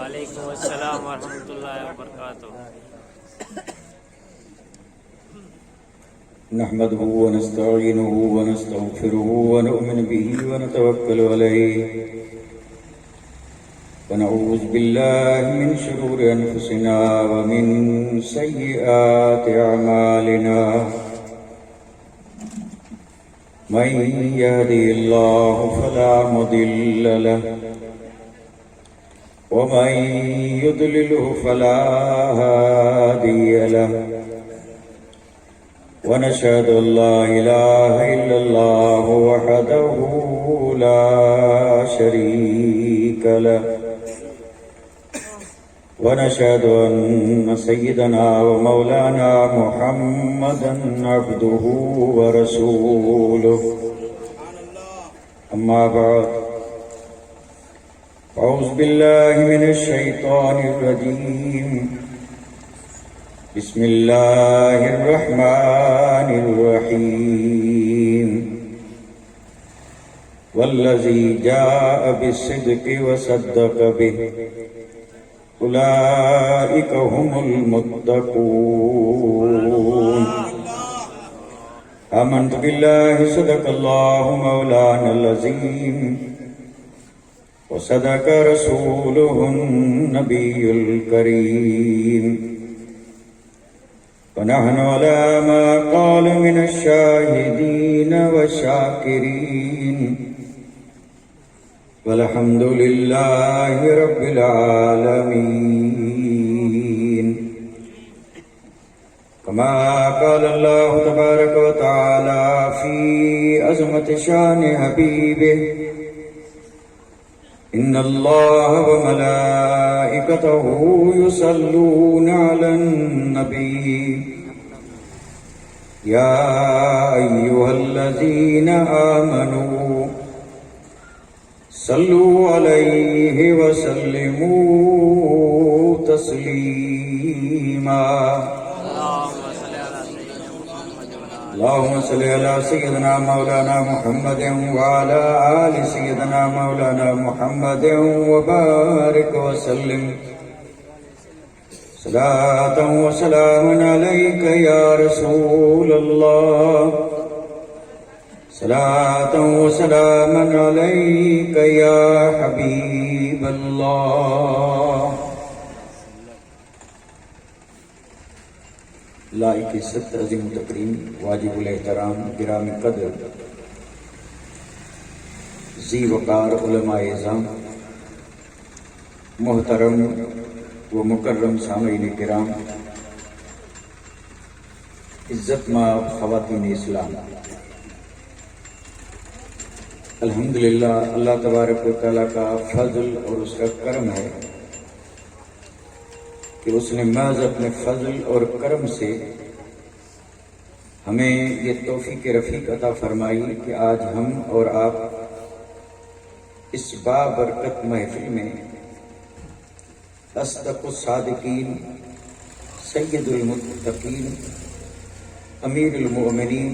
وعلیکم السلام ورحمۃ اللہ وبرکاتہ۔ نحمده ونستعينه ونستغفره ونؤمن به ونتوكل عليه ونعوذ بالله من شرور أنفسنا ومن سيئات أعمالنا من يهده الله فلا مضل له ومن يضلله فلا هادي له ونشهد أن لا إله إلا الله وحده لا شريك له ونشهد أن سيدنا ومولانا محمدا عبده ورسوله أما بعد أعوذ بالله من الشيطان الرجيم بسم الله الرحمن الرحيم والذي جاء بالصدق وصدق به أولئك هم المتقون آمنت بالله صدق الله مولانا العظيم وصدق رسوله النبي الكريم ونحن على ما قال من الشاهدين والشاكرين والحمد لله رب العالمين كما قال الله تبارك وتعالى في عظمة شان حبيبه إن الله وملائكته يصلون على النبي يا أيها الذين آمنوا صلوا عليه وسلموا تسليما اللهم صل على سيدنا مولانا محمد وعلى آل سيدنا مولانا محمد وبارك وسلم صلاة وسلام عليك يا رسول الله صلاة وسلام عليك يا حبيب الله لائق عزت عظیم تکریم واجب الاحترام گرامی قدر ذی وقار علماء اعظام محترم و مکرم سامعین کرام عزت مآب خواتین اسلام، الحمدللہ اللہ تبارک و تعالیٰ کا فضل اور اس کا کرم ہے کہ اس نے محض اپنے فضل اور کرم سے ہمیں یہ توفیق رفیق عطا فرمائی کہ آج ہم اور آپ اس بابرکت محفل میں اصدق الصادقین، سید المتقین، امیر المؤمنین،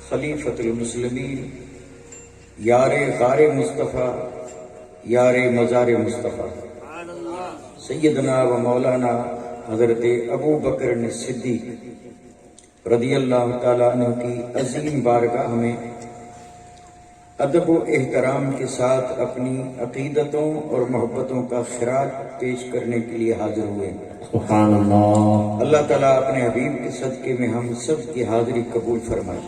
خلیفۃ المسلمین، یار غار مصطفیٰ، یار مزار مصطفیٰ، سیدنا و مولانا حضرت ابو بکر صدیق رضی اللہ تعالیٰ عنہ کی عظیم بارگاہ میں ادب و احترام کے ساتھ اپنی عقیدتوں اور محبتوں کا خراج پیش کرنے کے لیے حاضر ہوئے۔ سبحان اللہ۔ اللہ تعالیٰ اپنے حبیب کے صدقے میں ہم سب کی حاضری قبول فرمائے،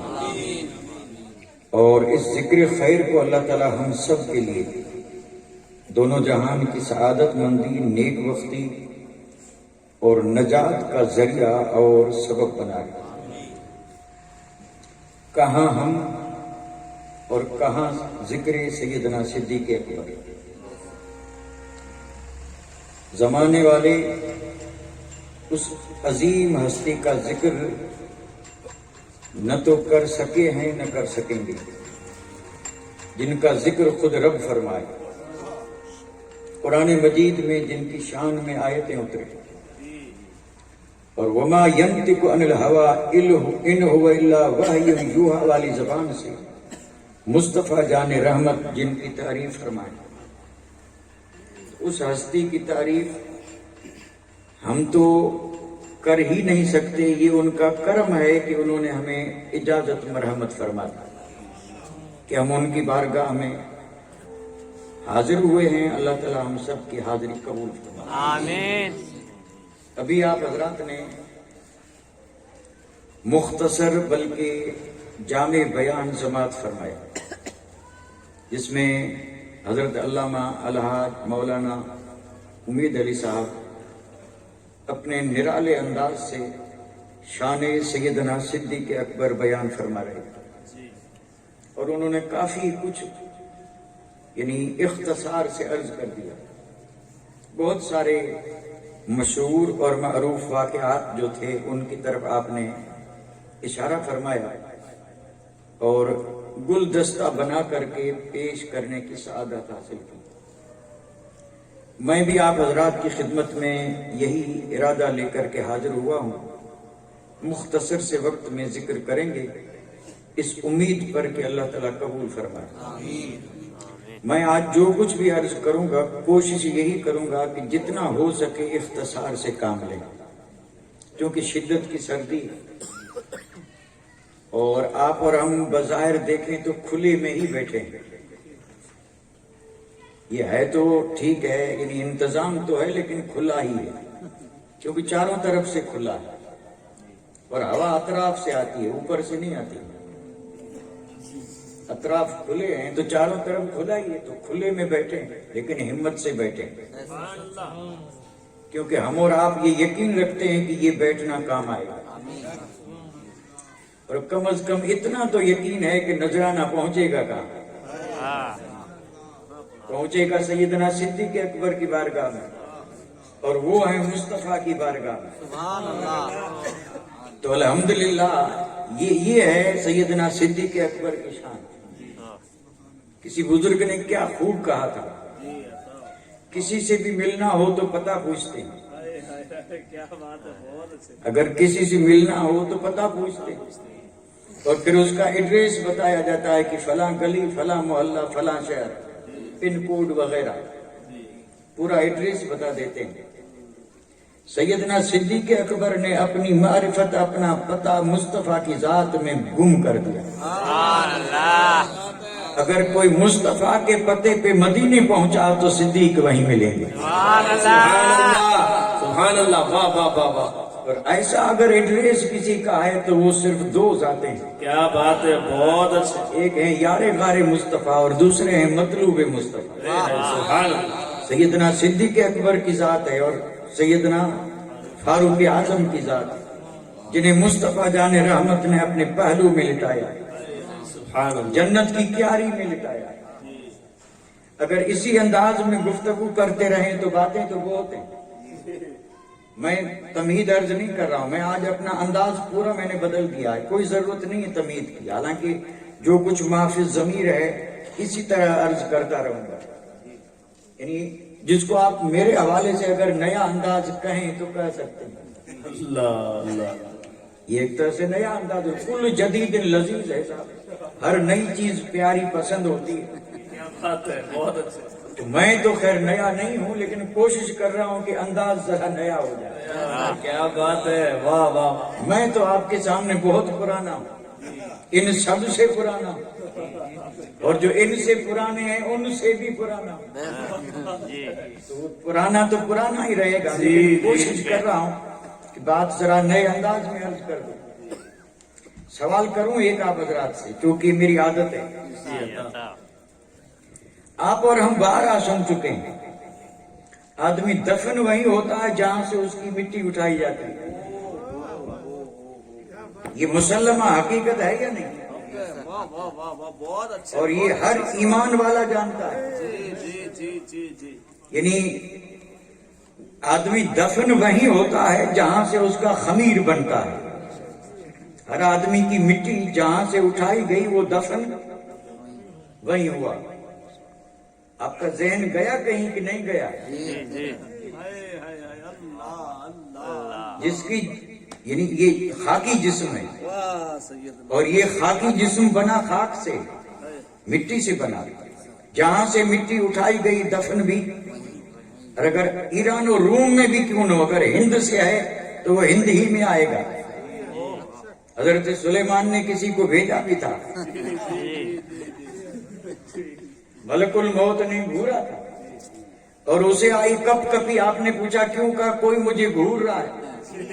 اور اس ذکر خیر کو اللہ تعالیٰ ہم سب کے لیے دونوں جہان کی سعادت مندی، نیک بختی اور نجات کا ذریعہ اور سبب بنائے۔ کہاں ہم اور کہاں ذکر سیدنا صدیق اکبر؟ زمانے والے اس عظیم ہستی کا ذکر نہ تو کر سکے ہیں نہ کر سکیں گے، جن کا ذکر خود رب فرمائے، قرآن مجید میں جن کی شان میں آیتیں اترے، اور وما ینطق عن الہوی ان هو الا وحی یوحی والی زبان سے مصطفیٰ جان رحمت جن کی تعریف فرمائے، اس ہستی کی تعریف ہم تو کر ہی نہیں سکتے، یہ ان کا کرم ہے کہ انہوں نے ہمیں اجازت مرحمت فرما دی کہ ہم ان کی بارگاہ میں حاضر ہوئے ہیں۔ اللہ تعالیٰ ہم سب کی حاضری قبول فرمائے، آمین۔ ابھی آپ حضرات نے مختصر بلکہ جامع بیان سماعت فرمایا، جس میں حضرت علامہ الحاج مولانا امید علی صاحب اپنے نرالے انداز سے شان سیدنا صدیق اکبر بیان فرما رہے ہیں، اور انہوں نے کافی کچھ یعنی اختصار سے عرض کر دیا۔ بہت سارے مشہور اور معروف واقعات جو تھے ان کی طرف آپ نے اشارہ فرمایا اور گلدستہ بنا کر کے پیش کرنے کی سعادت حاصل کی۔ میں بھی آپ حضرات کی خدمت میں یہی ارادہ لے کر کے حاضر ہوا ہوں، مختصر سے وقت میں ذکر کریں گے اس امید پر کہ اللہ تعالیٰ قبول فرمائے۔ میں آج جو کچھ بھی عرض کروں گا کوشش یہی کروں گا کہ جتنا ہو سکے اختصار سے کام لیں، کیونکہ شدت کی سردی اور آپ اور ہم بظاہر دیکھیں تو کھلے میں ہی بیٹھے ہیں۔ یہ ہے تو ٹھیک ہے، یعنی انتظام تو ہے لیکن کھلا ہی ہے، کیونکہ چاروں طرف سے کھلا ہے اور ہوا اطراف سے آتی ہے، اوپر سے نہیں آتی۔ اطراف کھلے ہیں تو چاروں طرف کھلا ہی ہے، تو کھلے میں بیٹھے لیکن ہمت سے بیٹھے، کیونکہ ہم اور آپ یہ یقین رکھتے ہیں کہ یہ بیٹھنا کام آئے گا، اور کم از کم اتنا تو یقین ہے کہ نذرانہ پہنچے گا کہاں؟ پہنچے گا سیدنا صدیق اکبر کی بارگاہ میں، اور وہ ہیں مصطفیٰ کی بارگاہ میں۔ تو الحمدللہ یہ ہے سیدنا صدیق اکبر کی شان۔ کسی بزرگ نے کیا خوب کہا تھا، کسی سے بھی ملنا ہو تو پتہ پوچھتے ہیں، اگر کسی سے ملنا ہو تو پتہ پوچھتے ہیں، اور پھر اس کا ایڈریس بتایا جاتا ہے کہ فلاں گلی، فلاں محلہ، فلاں شہر، پن کوڈ وغیرہ پورا ایڈریس بتا دیتے ہیں۔ سیدنا صدیق اکبر نے اپنی معرفت، اپنا پتہ مصطفیٰ کی ذات میں گم کر دیا۔ اگر کوئی مصطفیٰ کے پتے پہ مدینے پہنچا تو صدیق وہیں ملیں گے۔ سبحان اللہ، واہ واہ واہ واہ۔ اور ایسا اگر ایڈریس کسی کا ہے تو وہ صرف دو ذاتیں ہیں۔ کیا بات ہے، بہت اچھا۔ ایک ہیں یار غار مصطفیٰ اور دوسرے ہیں مطلوب مصطفیٰ۔ سبحان اللہ۔ سیدنا صدیق اکبر کی ذات ہے اور سیدنا فاروق اعظم کی ذات ہے، جنہیں مصطفیٰ جان رحمت نے اپنے پہلو میں لٹایا، جنت کی کیاری میں لٹایا۔ اگر اسی انداز میں گفتگو کرتے رہیں تو باتیں تو بہت ہیں۔ میں تمہید عرض نہیں کر رہا ہوں، میں آج اپنا انداز پورا میں نے بدل دیا ہے، کوئی ضرورت نہیں ہے تمہید کی، حالانکہ جو کچھ محافظ ضمیر ہے اسی طرح عرض کرتا رہوں گا۔ یعنی جس کو آپ میرے حوالے سے اگر نیا انداز کہیں تو کہہ سکتے ہیں یہ ایک طرح سے نیا انداز ہے۔ کل جدید لذیذ ہے صاحب، ہر نئی چیز پیاری پسند ہوتی ہے۔ کیا بات ہے، بہت اچھا۔ تو میں تو خیر نیا نہیں ہوں لیکن کوشش کر رہا ہوں کہ انداز ذرا نیا ہو جائے۔ کیا بات ہے، واہ واہ۔ میں تو آپ کے سامنے بہت پرانا ہوں، ان سب سے پرانا ہوں، اور جو ان سے پرانے ہیں ان سے بھی پرانا ہوں۔ تو پرانا تو پرانا ہی رہے گا، لیکن کوشش کر رہا ہوں کہ بات ذرا نئے انداز میں عرض کر دوں۔ سوال کروں ایک آپ حضرات سے، کیونکہ میری عادت ہے۔ آپ اور ہم باہر سن چکے ہیں، آدمی دفن وہی ہوتا ہے جہاں سے اس کی مٹی اٹھائی جاتی ہے۔ یہ مسلمہ حقیقت ہے یا نہیں؟ اور یہ ہر ایمان والا جانتا ہے۔ یعنی آدمی دفن وہی ہوتا ہے جہاں سے اس کا خمیر بنتا ہے۔ ہر آدمی کی مٹی جہاں سے اٹھائی گئی وہ دفن وہی ہوا۔ آپ کا ذہن گیا کہیں کہ نہیں گیا؟ جس کی یعنی یہ خاکی جسم ہے، اور یہ خاکی جسم بنا خاک سے، مٹی سے بنا، جہاں سے مٹی اٹھائی گئی دفن بھی اور اگر ایران اور روم میں بھی کیوں نہ ہو، اگر ہند سے ہے تو وہ ہند ہی میں آئے گا۔ حضرت سلیمان نے کسی کو بھیجا بھی تھا، ملک الموت نہیں گھورا تھا، اور اسے آئی کپ کپی۔ آپ نے پوچھا کیوں؟ کہا کوئی مجھے گھور رہا ہے،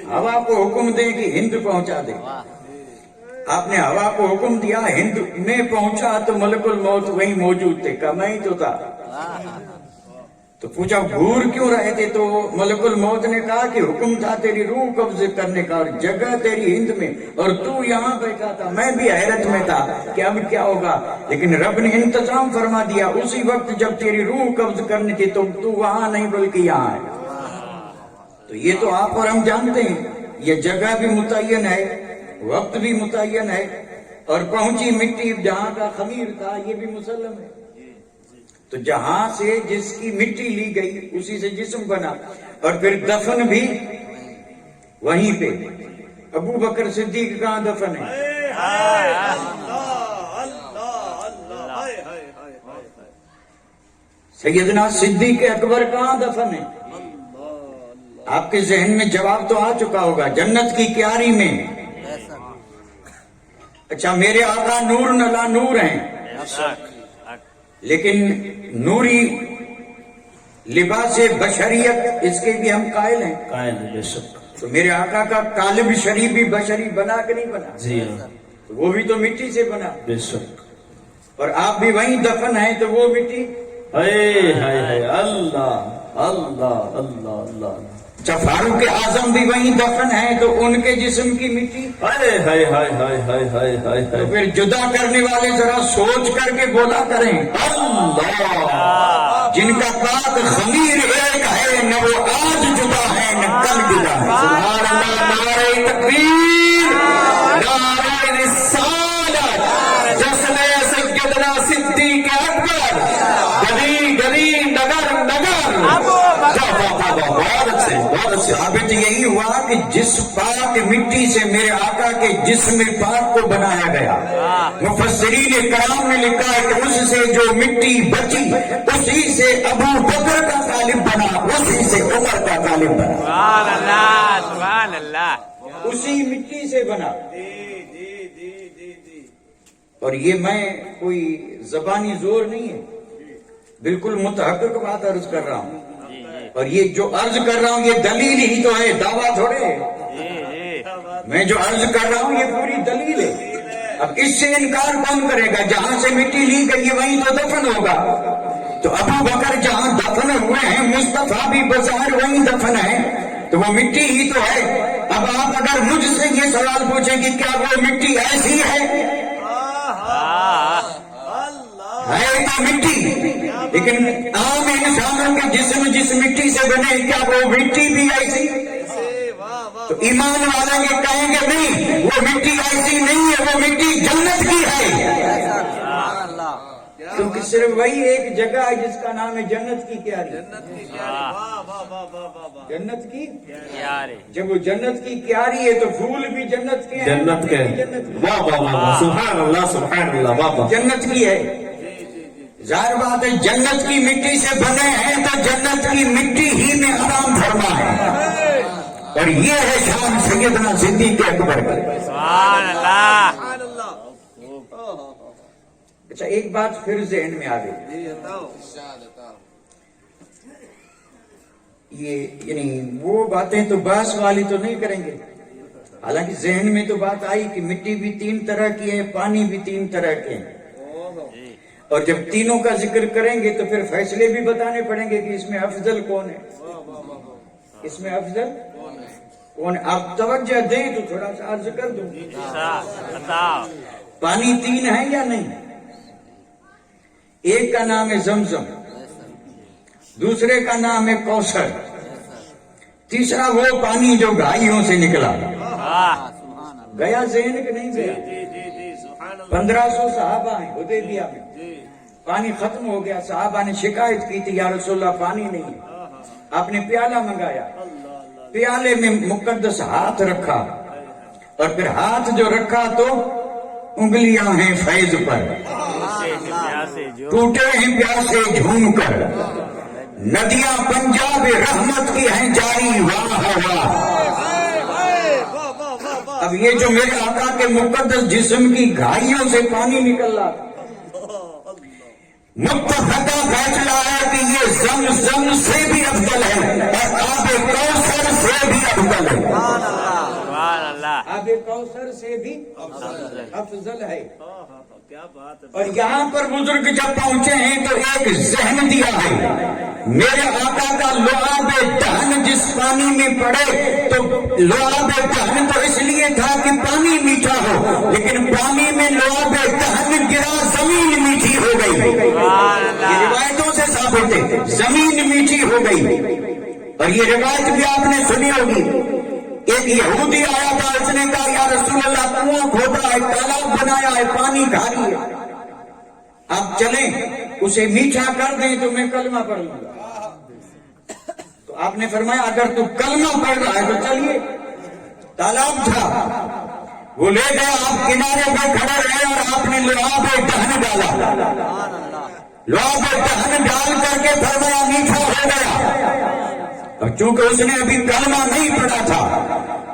ہوا کو حکم دے کہ ہند پہنچا دے۔ آپ نے ہوا کو حکم دیا، ہند میں پہنچا تو ملک الموت وہیں موجود تھے، کہا میں ہی تو تھا۔ تو پوچھا گھور کیوں رہے تھے؟ تو ملک الموت نے کہا کہ حکم تھا تیری روح قبض کرنے کا، اور جگہ تیری ہند میں، اور تو یہاں بیٹھا تھا۔ میں بھی حیرت میں تھا کہ اب کیا ہوگا، لیکن رب نے انتظام فرما دیا۔ اسی وقت جب تیری روح قبض کرنی تھی تو وہاں نہیں بلکہ یہاں ہے۔ تو یہ تو آپ اور ہم جانتے ہیں، یہ جگہ بھی متعین ہے، وقت بھی متعین ہے، اور پہنچی مٹی جہاں کا خمیر تھا یہ بھی مسلم ہے۔ تو جہاں سے جس کی مٹی لی گئی اسی سے جسم بنا، اور پھر دفن بھی وہیں پہ۔ ابو بکر صدیق کہاں دفن ہے؟ سیدنا صدیق اکبر کہاں دفن ہے؟ آپ کے ذہن میں جواب تو آ چکا ہوگا، جنت کی کیاری میں۔ اچھا، میرے آقا نور نلا نور ہیں، لیکن نوری لباس بشریت اس کے بھی ہم قائل ہیں۔ قائل ہے، بے شک۔ تو میرے آقا کا طالب شریف بھی بشری بنا کہ نہیں بنا؟ جی ہاں، تو وہ بھی تو مٹی سے بنا، بے شک۔ اور آپ بھی وہیں دفن ہیں تو وہ مٹی۔ ہائے ہائے ہائے، اللہ اللہ اللہ اللہ۔ اچھا، فاروق اعظم بھی وہیں دفن ہیں تو ان کے جسم کی مٹی۔ ہائے ہائے ہائے ہائے ہائے ہائے ہائے تو ہائے۔ پھر جدا کرنے والے ذرا سوچ کر کے بولا کریں، اللہ جن کا پاک خمیر ایک ہے، نہ وہ آج جدا ہے نہ کل جدا ہے۔ سبحان اللہ، نعرہ تکبیر، نعرہ رسالت، جشن سیدنا صدیق اکبر، گلی گلی نگر نگر۔ بہت اچھے بہت اچھے۔ ثابت یہی ہوا کہ جس پاک مٹی سے میرے آقا کے جسم پاک کو بنایا گیا، مفسرین کرام نے لکھا ہے کہ اس سے جو مٹی بچی اسی سے ابو بکر کا طالب بنا، اسی سے عمر کا طالب بنا۔ سبحان اللہ سبحان اللہ۔ اسی مٹی سے بنا۔ اور یہ میں کوئی زبانی زور نہیں ہے، بالکل متحقق بات عرض کر رہا ہوں، اور یہ جو عرض کر رہا ہوں یہ دلیل ہی تو ہے، دعویٰ تھوڑے ہے۔ میں جو عرض کر رہا ہوں یہ پوری دلیل ہے۔ اب اس سے انکار کون کرے گا؟ جہاں سے مٹی لی گئی وہیں تو دفن ہوگا۔ تو ابو بکر جہاں دفن ہوئے ہیں، مصطفیٰ بھی بظاہر وہیں دفن ہے، تو وہ مٹی ہی تو ہے۔ اب آپ اگر مجھ سے یہ سوال پوچھیں کہ کیا وہ مٹی ایسی ہے تو مٹی، لیکن عام انسانوں کے جسم جس مٹی سے بنے کیا وہ مٹی بھی ایسی؟ تو ایمان والے یہ کہیں گے نہیں، وہ مٹی ایسی نہیں ہے، وہ مٹی جنت کی ہے، کیونکہ صرف وہی ایک جگہ ہے جس کا نام ہے جنت کی کیاری۔ جنت کی یار جب وہ جنت کی کیاری ہے تو پھول بھی جنت کے ہیں، جنت کے واہ واہ واہ، سبحان اللہ سبحان اللہ، واہ واہ۔ جنت کی ہے۔ ظاہر بات ہے جنت کی مٹی سے بنے ہیں تو جنت کی مٹی ہی میں آرام فرما ہے، اور یہ ہے شان سیدنا صدیق اکبر کی۔ سبحان اللہ۔ اچھا، ایک بات پھر ذہن میں آ گئی، یہ یعنی وہ باتیں تو بحث والی تو نہیں کریں گے، حالانکہ ذہن میں تو بات آئی کہ مٹی بھی 3 طرح کی ہے، پانی بھی 3 طرح کے ہیں، اور جب تینوں کا ذکر کریں گے تو پھر فیصلے بھی بتانے پڑیں گے کہ اس میں افضل کون ہے، اس میں افضل کون ہے۔ آپ توجہ دیں تو تھوڑا سا عرض کر دوں، بتاؤ۔ پانی 3 ہے یا نہیں؟ ایک کا نام ہے زمزم، دوسرے کا نام ہے کوثر، تیسرا وہ پانی جو گھائیوں سے نکلا۔ گیا ذہن کہ نہیں گیا؟ 1500 صحابہ ہیں حدیبیہ میں، پانی ختم ہو گیا، صحابہ نے شکایت کی تھی یا رسول اللہ پانی نہیں ہے، آپ نے پیالہ منگایا، پیالے میں مقدس ہاتھ رکھا، اور پھر ہاتھ جو رکھا تو انگلیاں ہیں فیض پر، ٹوٹے ہیں پیاسے جھوم کر، ندیاں پنجاب رحمت کی ہیں جاری، واہ واہ۔ اب یہ جو میرے آقا کے مقدس جسم کی گھائیوں سے پانی نکل رہا، متفقہ فیصلہ ہے کہ یہ زمزم سے بھی افضل ہے اور آب کوثر سے بھی افضل ہے، سبحان اللہ، آب کوثر سے بھی افضل ہے۔ اور یہاں پر بزرگ جب پہنچے ہیں تو ایک ذہن دیا ہے، میرے آقا کا لعاب دہن جس پانی میں پڑے تو لعاب دہن تو اس لیے تھا کہ پانی میٹھا ہو، لیکن پانی میں لعاب دہن گرا زمین میٹھی ہو گئی، یہ روایتوں سے ثابت ہے، زمین میٹھی ہو گئی۔ اور یہ روایت بھی آپ نے سنی ہوگی، ایک یہودی آیا تھا، اس نے کہا یا رسول اللہ کنواں کھودا ہے، تالاب بنایا ہے، پانی کھاری ہے، آپ چلیں اسے میٹھا کر دیں تو میں کلمہ پڑھ لوں گا۔ تو آپ نے فرمایا اگر تو کلمہ پڑھ رہا ہے تو چلیے۔ تالاب تھا، وہ لے گیا، آپ کنارے پہ کھڑے رہے اور آپ نے لعاب دہن ڈالا، لعاب دہن ڈال کر کے فرمایا میٹھا ہو گیا۔ اور چونکہ اس نے ابھی کلمہ نہیں پڑھا تھا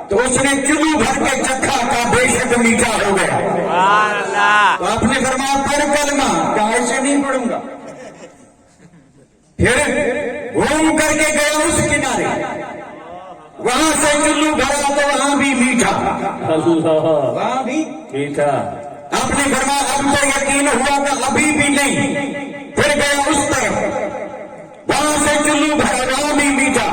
تو اس نے چلو بھر کے چکھا کا بے شک میٹھا ہو گیا۔ سبحان اللہ، تو آپ نے فرمایا پڑھ کلمہ، کہا ایسے نہیں پڑھوں گا۔ پھر گھوم کر کے گیا اس کنارے، وہاں سے چلو بھرا تو وہاں بھی میٹھا، اللہ وہاں بھی میٹھا۔ آپ نے فرمایا اب تو یقین ہوا کہ ابھی بھی نہیں۔ پھر گیا اس طرف، وہاں سے چلو بھرا، وہاں بھی میٹھا۔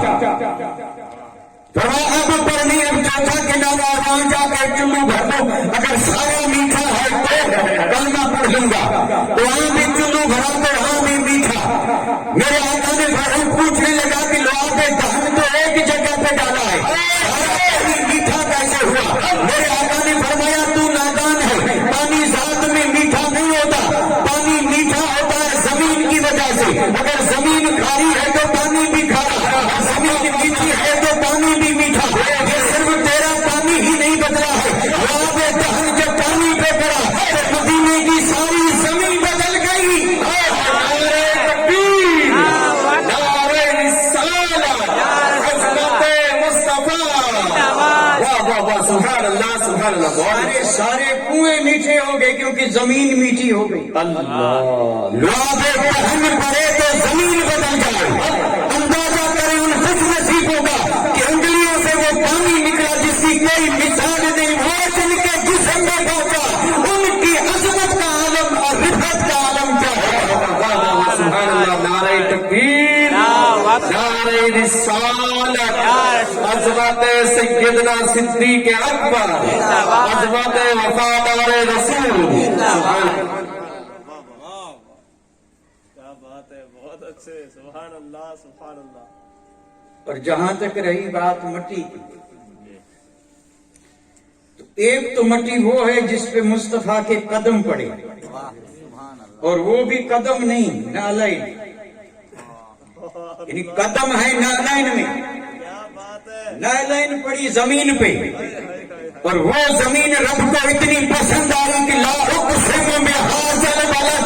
فرمایا اب پر نہیں، اب چوتھا کنارہ، وہاں جا کے چلو بھر دو، اگر سارا میٹھا ہے تو کلمہ پڑھ لوں گا۔ تو وہاں بھی چلو بھرا تو وہاں بھی میٹھا۔ میرے آقا نے فوراً پوچھنے لگا کہ لعاب دہن تو ایک جگہ پہ ڈالا ہے، سارا پانی میٹھا کیسے ہوا؟ میرے آقا نے فرمایا تو نادان ہے، پانی ذات میں میٹھا نہیں ہوتا، پانی میٹھا ہوتا ہے زمین کی وجہ سے۔ اگر زمین کھاری ہے تو پانی بھی کھارا، زمین میٹھی ہے تو پانی بھی میٹھا۔ یہ صرف تیرا پانی ہی نہیں بدلا ہے، لعاب دہن جب پانی پہ پڑا تو مدینے کی ساری زمین بدل گئی۔ نعرہ تکبیر، نعرہ رسالت، حضرت مصطفیٰ، واہ واہ واہ، سبحان اللہ سبحان اللہ۔ سارے کنویں میٹھے ہو گئے کیونکہ زمین میٹھی ہو گئی۔ اللہ لعاب دہن پڑے تو زمین بدل جائے۔ اندازہ کریں ان خوش نصیبوں کا کہ انگلیوں سے وہ پانی نکلا جس کی کوئی مثال نہیں، وہ جن کے جسم میں پہنچا، ان کی عظمت کا عالم اور رفعت کا عالم کیا ہے؟ سبحان اللہ، نعرہ تکبیر، نعرہ رسالت، عظمت سیدنا صدیق اکبر، عظمت وفادار رسول۔ سبحان اللہ، بہت اچھے، سبحان اللہ سبحان اللہ۔ اور جہاں تک رہی بات مٹی کی، تو ایک تو مٹی وہ ہے جس پہ مصطفیٰ کے قدم پڑے، اور وہ بھی قدم نہیں، نالین، یعنی قدم ہے نالین میں، نالین پڑی زمین پہ، اور وہ زمین رب کو اتنی پسند آئی کہ لا اقسم بہذا البلد،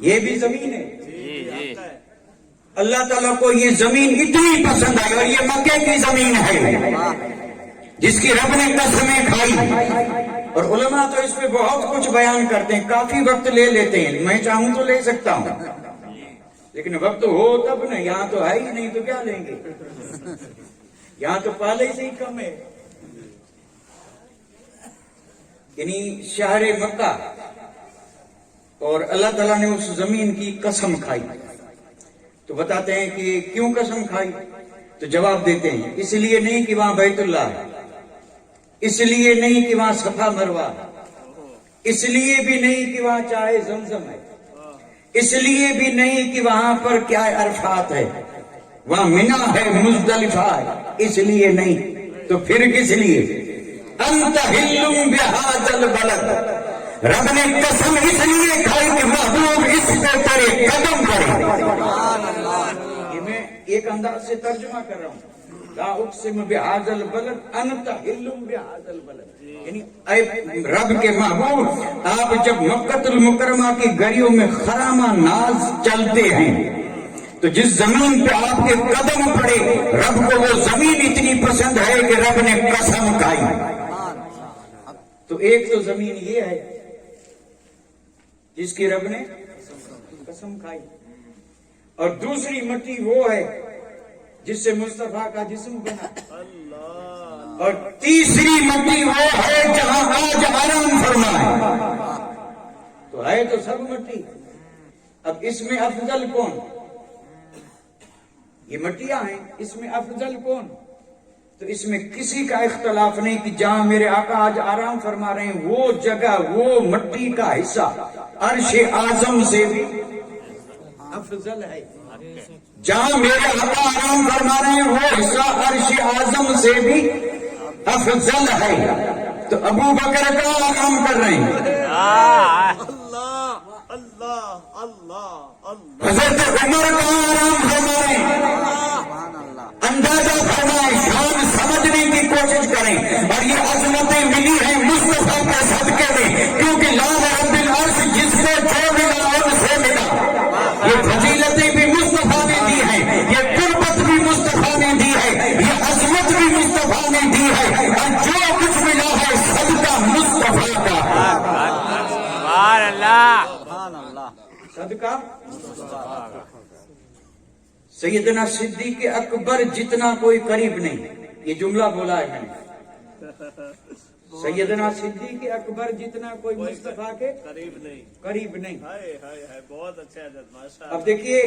یہ بھی زمین ہے۔ جی جی، اللہ تعالیٰ کو یہ زمین اتنی پسند آئی، اور یہ مکے کی زمین ہے جس کی رب نے قسمیں کھائی۔ اور علماء تو اس پہ بہت کچھ بیان کرتے ہیں، کافی وقت لے لیتے ہیں، میں چاہوں تو لے سکتا ہوں، لیکن وقت ہو تب نا، یہاں تو ہے ہی نہیں تو کیا لیں گے، یہاں تو پالے سے ہی کم ہے۔ یعنی شہر مکہ، اور اللہ تعالیٰ نے اس زمین کی قسم کھائی، تو بتاتے ہیں کہ کیوں قسم کھائی، تو جواب دیتے ہیں اس لیے نہیں کہ وہاں بیت اللہ ہے، اس لیے نہیں کہ وہاں صفا مروہ ہے، اس لیے بھی نہیں کہ وہاں چائے زمزم ہے، اس لیے بھی نہیں کہ وہاں پر کیا عرفات ہے، وہاں منی ہے، مزدلفہ ہے، اس لیے نہیں، تو پھر کس لیے؟ انت حل بہذا البلد، رب نے قسم اس لیے کھائی کہ محبوب اس پہ تیرے قدم پڑے۔ یہ میں ایک انداز سے ترجمہ کر رہا ہوں، لا اقسم بهذا البلد انت حل بهذا البلد، یعنی اے رب کے محبوب آپ جب مکۃ المکرمہ کی گلیوں میں خرامہ ناز چلتے ہیں تو جس زمین پہ آپ کے قدم پڑے رب کو وہ زمین اتنی پسند ہے کہ رب نے قسم کھائی. تو ایک تو زمین یہ ہے جس کی رب نے قسم کھائی، اور دوسری مٹی وہ ہے جس سے مصطفیٰ کا جسم بنا، اور تیسری مٹی وہ ہے جہاں آج آرام فرمائے. تو ہے تو سب مٹی، اب اس میں افضل کون؟ یہ مٹیاں ہیں، اس میں افضل کون؟ تو اس میں کسی کا اختلاف نہیں کہ جہاں میرے آقا آج آرام فرما رہے ہیں وہ جگہ، وہ مٹی کا حصہ عرش اعظم سے بھی افضل ہے. جہاں میرے آقا آرام فرما رہے ہیں وہ حصہ عرش اعظم سے بھی افضل ہے. تو ابو بکر کا آرام کر رہے ہیں، حضرت عمر کا آرام فرما رہے ہیں. اندازہ فرمائیں، شان سمجھنے کی کوشش کریں، اور یہ عظمتیں ملی ہیں مصطفیٰ کے صدقے میں، کیونکہ لاہ رب العرش جس کو جو ملا ان سے ملا. یہ فضیلتیں بھی مصطفیٰ نے دی ہیں، یہ قربت بھی مصطفیٰ نے دی ہے، یہ عظمت بھی مصطفیٰ نے دی ہے، اور جو کچھ ملا ہے صدقہ مصطفیٰ کا. سبحان اللہ، صدقہ سیدنا صدیق اکبر جتنا کوئی قریب نہیں. یہ جملہ بولا ہے میں نے، سیدنا صدیق اکبر جتنا کوئی مصطفیٰ کے قریب نہیں. بہت اچھا ہے. اب دیکھیے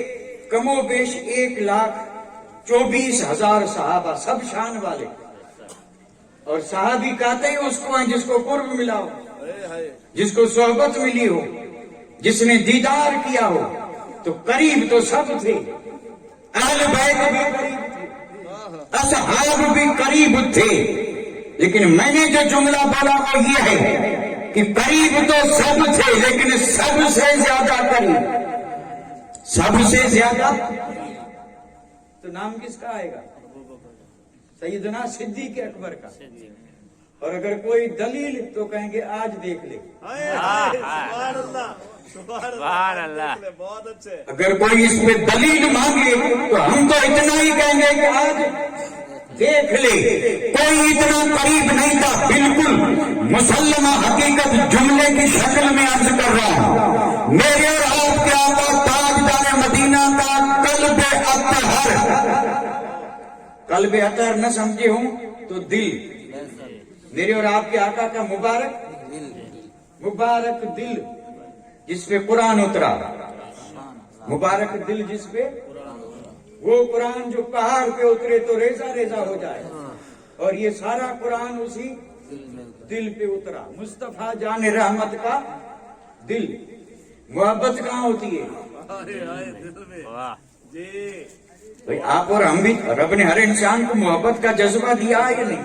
کم و بیش 1,24,000 صحابہ، سب شان والے، اور صحابی کہتے ہیں اس کو ہیں جس کو قرب ملا ہو، جس کو صحبت ملی ہو، جس نے دیدار کیا ہو. تو قریب تو سب تھے، اہل بیت بھی قریب تھے، اصحاب بھی قریب تھے، لیکن میں نے جو جملہ بولا وہ یہ ہے کہ قریب تو سب تھے لیکن سب سے زیادہ قریب، سب سے زیادہ. تو نام کس کا آئے گا؟ سیدنا صدیق اکبر کا. اور اگر کوئی دلیل تو کہیں گے آج دیکھ لے. سبحان اللہ. بہت اچھے. اگر کوئی اس پہ دلیل مانگے تو ہم تو اتنا ہی کہیں گے کہ آج دیکھ لے. کوئی اتنا قریب نہیں تھا. بالکل مسلمہ حقیقت جملے کی شکل میں عرض کر رہا ہوں. میرے اور آپ کے آقا تاجدار مدینہ کا قلب اطہر، قلب اطہر نہ سمجھے ہوں تو دل، میرے اور آپ کے آقا کا مبارک دل جس پہ قرآن اترا، مبارک دل جس پہ وہ قرآن جو پہاڑ پہ اترے تو ریزہ ریزہ ہو جائے، اور یہ سارا قرآن اسی دل پہ اترا. مصطفیٰ جان رحمت کا دل. محبت کہاں ہوتی ہے؟ واہ، بھائی آپ اور ہم بھی، رب نے ہر انسان کو محبت کا جذبہ دیا ہے یا نہیں؟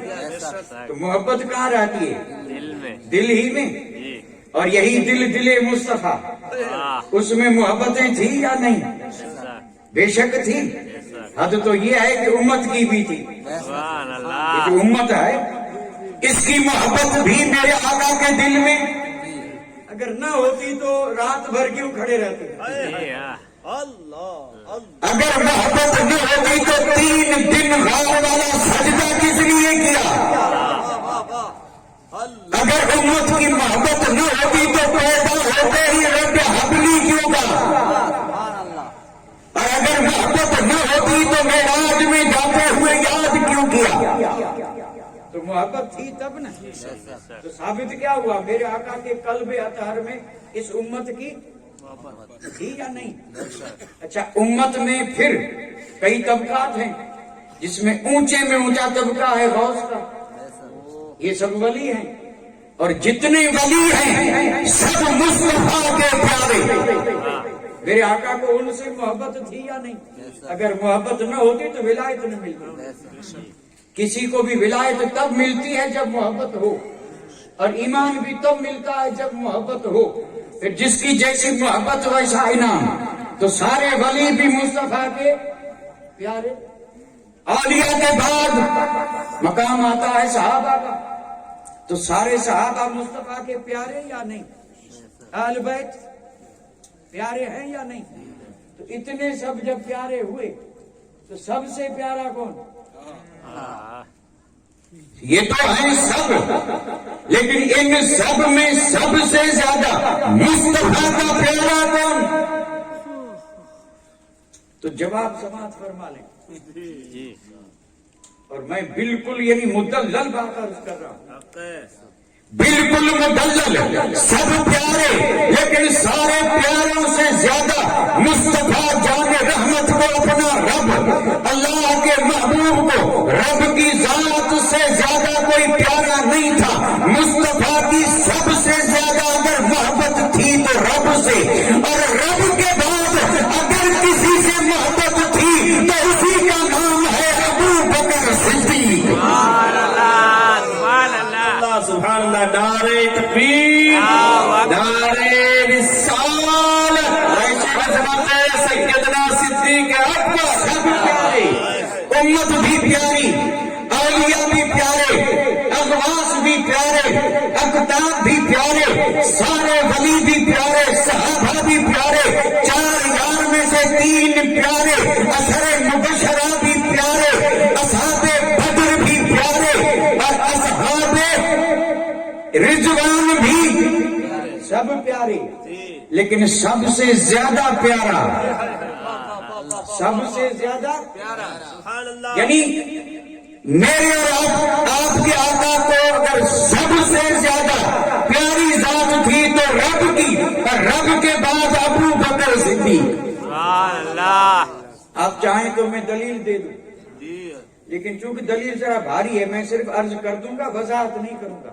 تو محبت کہاں رہتی ہے؟ دل میں. دل ہی میں. جی. اور یہی دل مصطفیٰ، اس میں محبتیں تھی یا نہیں؟ بے شک تھی. حد تو یہ ہے کہ امت کی بھی تھی. سبحان یہ اللہ. جو امت ہے اس کی محبت بھی میرے آقا کے دل میں. اگر نہ ہوتی تو رات بھر کیوں کھڑے رہتے؟ جی ہاں. اگر محبت نہ ہوتی تو 3 دن غار والا سجدہ کس لیے کیا؟ اگر امت کی محبت نہ ہوتی تو پیدا ہوتے ہی رب حبلی کیوں کہا؟ اور اگر محبت نہ ہوتی تو معراج میں جاتے ہوئے یاد کیوں کیا؟ تو محبت تھی تب نا. تو ثابت کیا ہوا؟ میرے آقا کے قلب اطہر میں اس امت کی تھی یا نہیں؟ اچھا، امت میں پھر کئی طبقات ہیں، جس میں اونچے میں اونچا طبقہ ہے غوث کا. یہ سب ولی ہیں، اور جتنے ولی ہیں سب مصطفیٰ کے پیارے. میرے آقا کو ان سے محبت تھی یا نہیں؟ اگر محبت نہ ہوتی تو ولایت نہ ملتی. کسی کو بھی ولایت تب ملتی ہے جب محبت ہو، اور ایمان بھی تب ملتا ہے جب محبت ہو. پھر جس کی جیسی محبت ویسا انعام. تو سارے ولی بھی مصطفیٰ کے پیارے. اولیاء کے بعد مقام آتا ہے صحابہ کا، تو سارے صحابہ مصطفیٰ کے پیارے یا نہیں؟ اہل بیت پیارے ہیں یا نہیں؟ تو اتنے سب جب پیارے ہوئے تو سب سے پیارا کون؟ یہ تو ہیں سب، لیکن ان سب میں سب سے زیادہ مصطفیٰ کا پیارا کون؟ تو جواب سماعت فرما لیں، جی اور میں بالکل یعنی مدلل بات عرض کر رہا ہوں، بالکل مدلل، سب پیارے، لیکن سارے پیاروں سے زیادہ مصطفیٰ جان رحمت کو اپنا رب، اللہ کے محبوب کو رب کی ذات سے زیادہ کوئی پیارا نہیں تھا۔ مصطفیٰ کی سب سے زیادہ اگر محبت تھی تو رب سے، اور رب کے بعد اگر کسی سے محبت تھی تو اسی کا نام ہے ابو بکر صدیق۔ سبحان اللہ، سبحان اللہ، نعرہ تکبیر، نعرہ رسالت، عظمت سیدنا صدیق اکبر۔ سب پیارے، امت بھی پیاری، اولیاء بھی پیارے، اغواث بھی پیارے، اقدام بھی پیارے، سارے ولی بھی پیارے، صحابہ بھی پیارے، 4 یار میں سے 3 پیارے، اشر مبشرہ بھی پیارے، اصحاب بدر بھی پیارے، اور اصحاب رضوان بھی سب پیارے، لیکن سب سے زیادہ پیارا، سب سے زیادہ یعنی میرے اور آپ کے آقا کو اگر سب سے زیادہ پیاری ذات تھی تو رب کی، اور رب کے بعد ابو بکر صدیق۔ سبحان اللہ، آپ چاہیں تو میں دلیل دے دوں، لیکن چونکہ دلیل ذرا بھاری ہے میں صرف عرض کر دوں گا، وضاحت نہیں کروں گا۔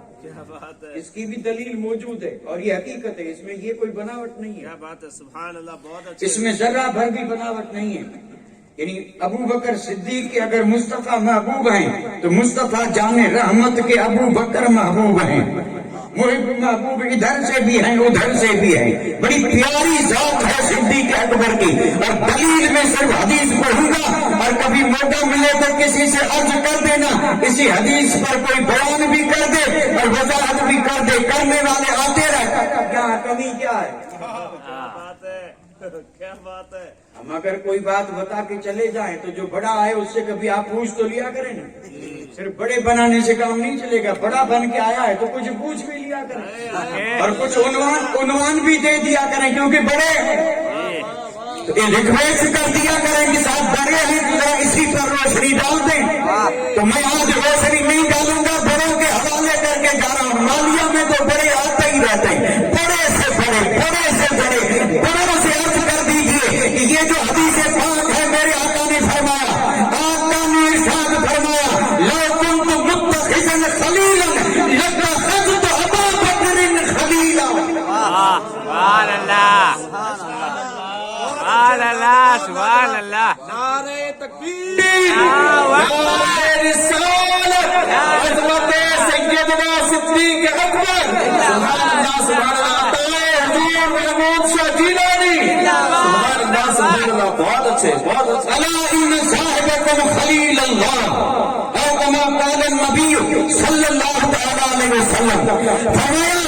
اس کی بھی دلیل موجود ہے اور یہ حقیقت ہے، اس میں یہ کوئی بناوٹ نہیں ہے، کیا بات ہے، سبحان اللہ، بہت اچھا۔ اس میں ذرہ بھر بھی بناوٹ نہیں ہے۔ یعنی ابو بکر صدیق کے اگر مصطفیٰ محبوب ہیں تو مصطفیٰ جان رحمت کے ابو بکر محبوب ہیں، محب محبوب ادھر سے بھی ہیں ادھر سے بھی ہیں، بڑی پیاری ذات ہے صدیق اکبر کی۔ اور دلیل میں صرف حدیث پڑھوں گا، اور کبھی موقع ملے تو کسی سے عرض کر دینا اسی حدیث پر کوئی بیان بھی کر دے اور وضاحت بھی کر دے، کرنے والے آتے رہے۔ کیا کمی کیا ہے؟ کیا بات ہے، ہم اگر کوئی بات بتا کے چلے جائیں تو جو بڑا ہے اس سے کبھی آپ پوچھ تو لیا کریں نا، صرف بڑے بنانے سے کام نہیں چلے گا، بڑا بن کے آیا ہے تو کچھ پوچھ بھی لیا کریں، اور کچھ عنوان بھی دے دیا کریں، کیونکہ بڑے تو یہ ریکویسٹ کر دیا کریں کہ صاحب بڑے ہیں تو ذرا اسی پر روشنی ڈال دیں۔ تو میں آج روشنی نہیں ڈالوں گا، بڑوں کے حوالے کر کے جا رہا ہوں۔ مالیہ میں تو بڑے آتے ہی رہتے ہیں، بڑے سے بڑے، بڑے سے بڑے، بڑوں سے عرض کر دیجئے کہ یہ جو حدیث پاک ہے میرے آقا نے فرمایا، آقا نے ارشاد فرمایا، لو كنت متخذا خلیلا لاتخذت ابا بکر خلیلا۔ سبحان اللہ، سبحان اللہ، سبحان اللہ، نعرہ تکبیر، نعرہ رسالت، عظمت سیدنا صدیق اکبر۔ سبحان اللہ، سبحان اللہ، حضور محمود شاہ جیلانی، سبحان اللہ، سبحان اللہ، بہت اچھے، بہت اچھے۔ الا ان صاحبکم خلیل اللہ، او کما قال النبی صلی اللہ تعالی علیہ وسلم، فرمایا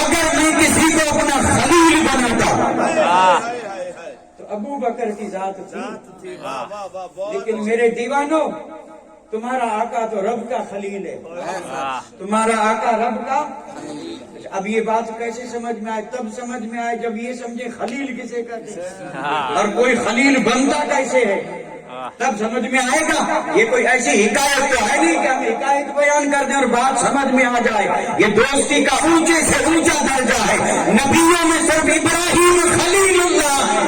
اگر میں کسی کو اپنا خلیل بناتا تو ابو بکر کی ذات تھی، واہ واہ واہ، بہت لیکن میرے دیوانوں تمہارا آقا تو رب کا خلیل ہے، تمہارا آقا رب کا۔ اب یہ بات کیسے سمجھ میں آئے؟ تب سمجھ میں آئے جب یہ سمجھے خلیل کسے کہتے ہیں اور کوئی خلیل بنتا کیسے ہے، تب سمجھ میں آئے گا۔ یہ کوئی ایسی حکایت تو ہے نہیں کہ ہم حکایت بیان کر دیں اور بات سمجھ میں آ جائے۔ یہ دوستی کا اونچے سے اونچا درجہ ہے۔ نبیوں میں صرف ابراہیم خلیل اللہ ہے،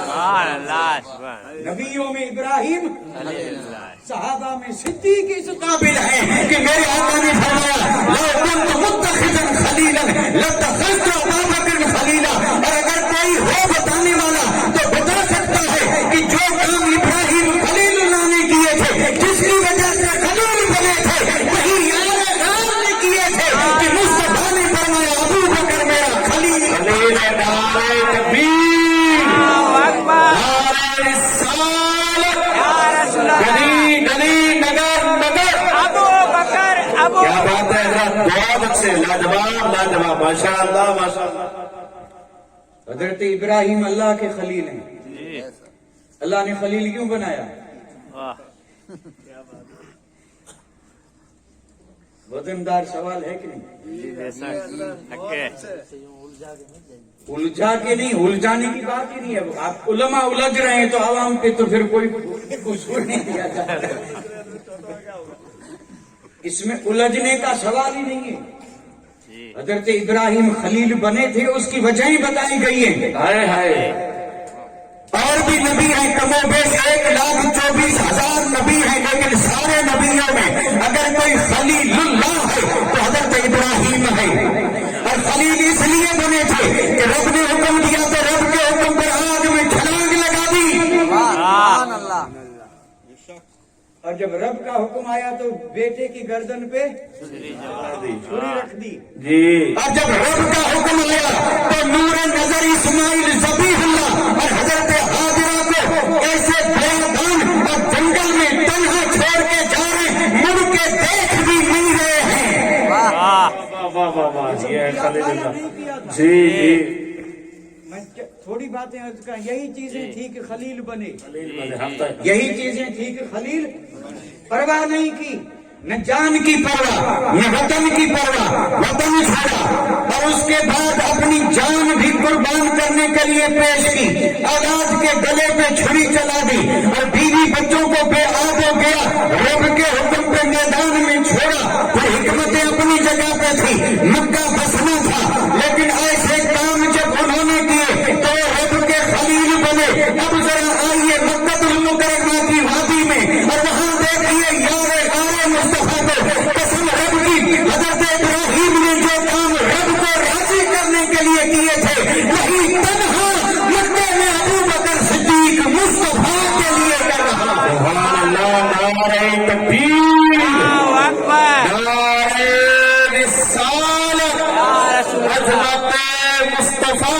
سبحان اللہ، سبحان نبیوں میں ابراہیم، اللہ، صحابہ میں صدیق اس قابل ہے کہ میرے آقا نے فرمایا لو كنت متخذا خلیلا لاتخذت ابا بکر خلیلا۔ اور اگر کوئی ہو بتانے والا تو بتا سکتا ہے کہ جو کام ابراہیم خلیل اللہ نے کیے تھے، جس کی وجہ سے خلیل بنے تھے، وہی یار غار نے کیے تھے کہ مصطفیٰ نے فرمایا ابو بکر میرا خلیل۔ نعرہ تکبیر، نعرہ رسالت، گلی گلی اچھے، لاجواب لاجواب، ماشاء اللہ ماشاء اللہ. حضرت ابراہیم اللہ کے خلیل ہیں. جی اللہ نے خلیل کیوں بنایا؟ واہ وزندار سوال ہے کہ نہیں؟ جی بے شک حق ہے. الجھا کے نہیں، الجھانے کی بات ہی نہیں ہے. آپ علماء الجھ رہے ہیں تو عوام پہ تو پھر کوئی قصور نہیں دیا جاتا. اس میں الجھنے کا سوال ہی نہیں ہے. جی حضرت ابراہیم خلیل بنے تھے، اس کی وجہ ہی بتائی گئی ہے. ہائے ہائے. اور بھی نبی ہیں کم و بیش 1,24,000 نبی ہیں، لیکن سارے نبیوں میں اگر کوئی خلیل اللہ ہے تو حضرت ابراہیم ہے. اور خلیل اس لیے بنے تھے کہ رب نے حکم دیا تو رب کے حکم پر آگ میں چھلانگ لگا دی. سبحان اللہ. اور جب رب کا حکم آیا تو بیٹے کی گردن پہ چھری رکھ دی. جی. اور جب رب کا حکم آیا تو نور نظر اسماعیل ذبیح اللہ اور حضرت حاجرہ کو ایسے بیابان اور جنگل میں تنہا چھوڑ کے جا رہے، مڑ کے دیکھ بھی نہیں رہے ہیں. واہ واہ واہ واہ. یہ ہے خلیل اللہ. نہیں کیا تھا. جی جی. میں تھوڑی باتیں عرض کروں. یہی چیزیں تھی کہ خلیل بنے. ہفتہ یہی چیزیں تھی کہ خلیل پرواہ نہیں کی، نہ جان کی پرواہ نہ وطن کی پرواہ. وطن چھوڑا اور اس کے بعد اپنی جان بھی قربان کرنے کے لیے پیش کی. اولاد کے گلے پہ چھری چلا دی اور بیوی بچوں کو بے آب ہو گیا. رب کے حکم پہ میدان میں چھوڑا. پھر حکمتیں اپنی جگہ پہ تھی، مکہ بسنا تھا، لیکن ایسے کام جب انہوں نے کیے تو رب کے خلیل بنے. اب ذرا آئیے مکہ المکرمہ کی وادی میں اور وہاں دیکھیے یار غار مصطفیٰ کو. قسم رب کی، حضرت ابراہیم نے جو کام رب کو راضی کرنے کے لیے کیے تھے وہی تنہا مکے میں ابو بکر صدیق مصطفیٰ کے لیے کر رہا. سبحان اللہ. نعرہ تکبیر، اللہ اکبر. نعرہ رسالت، حضرت مصطفیٰ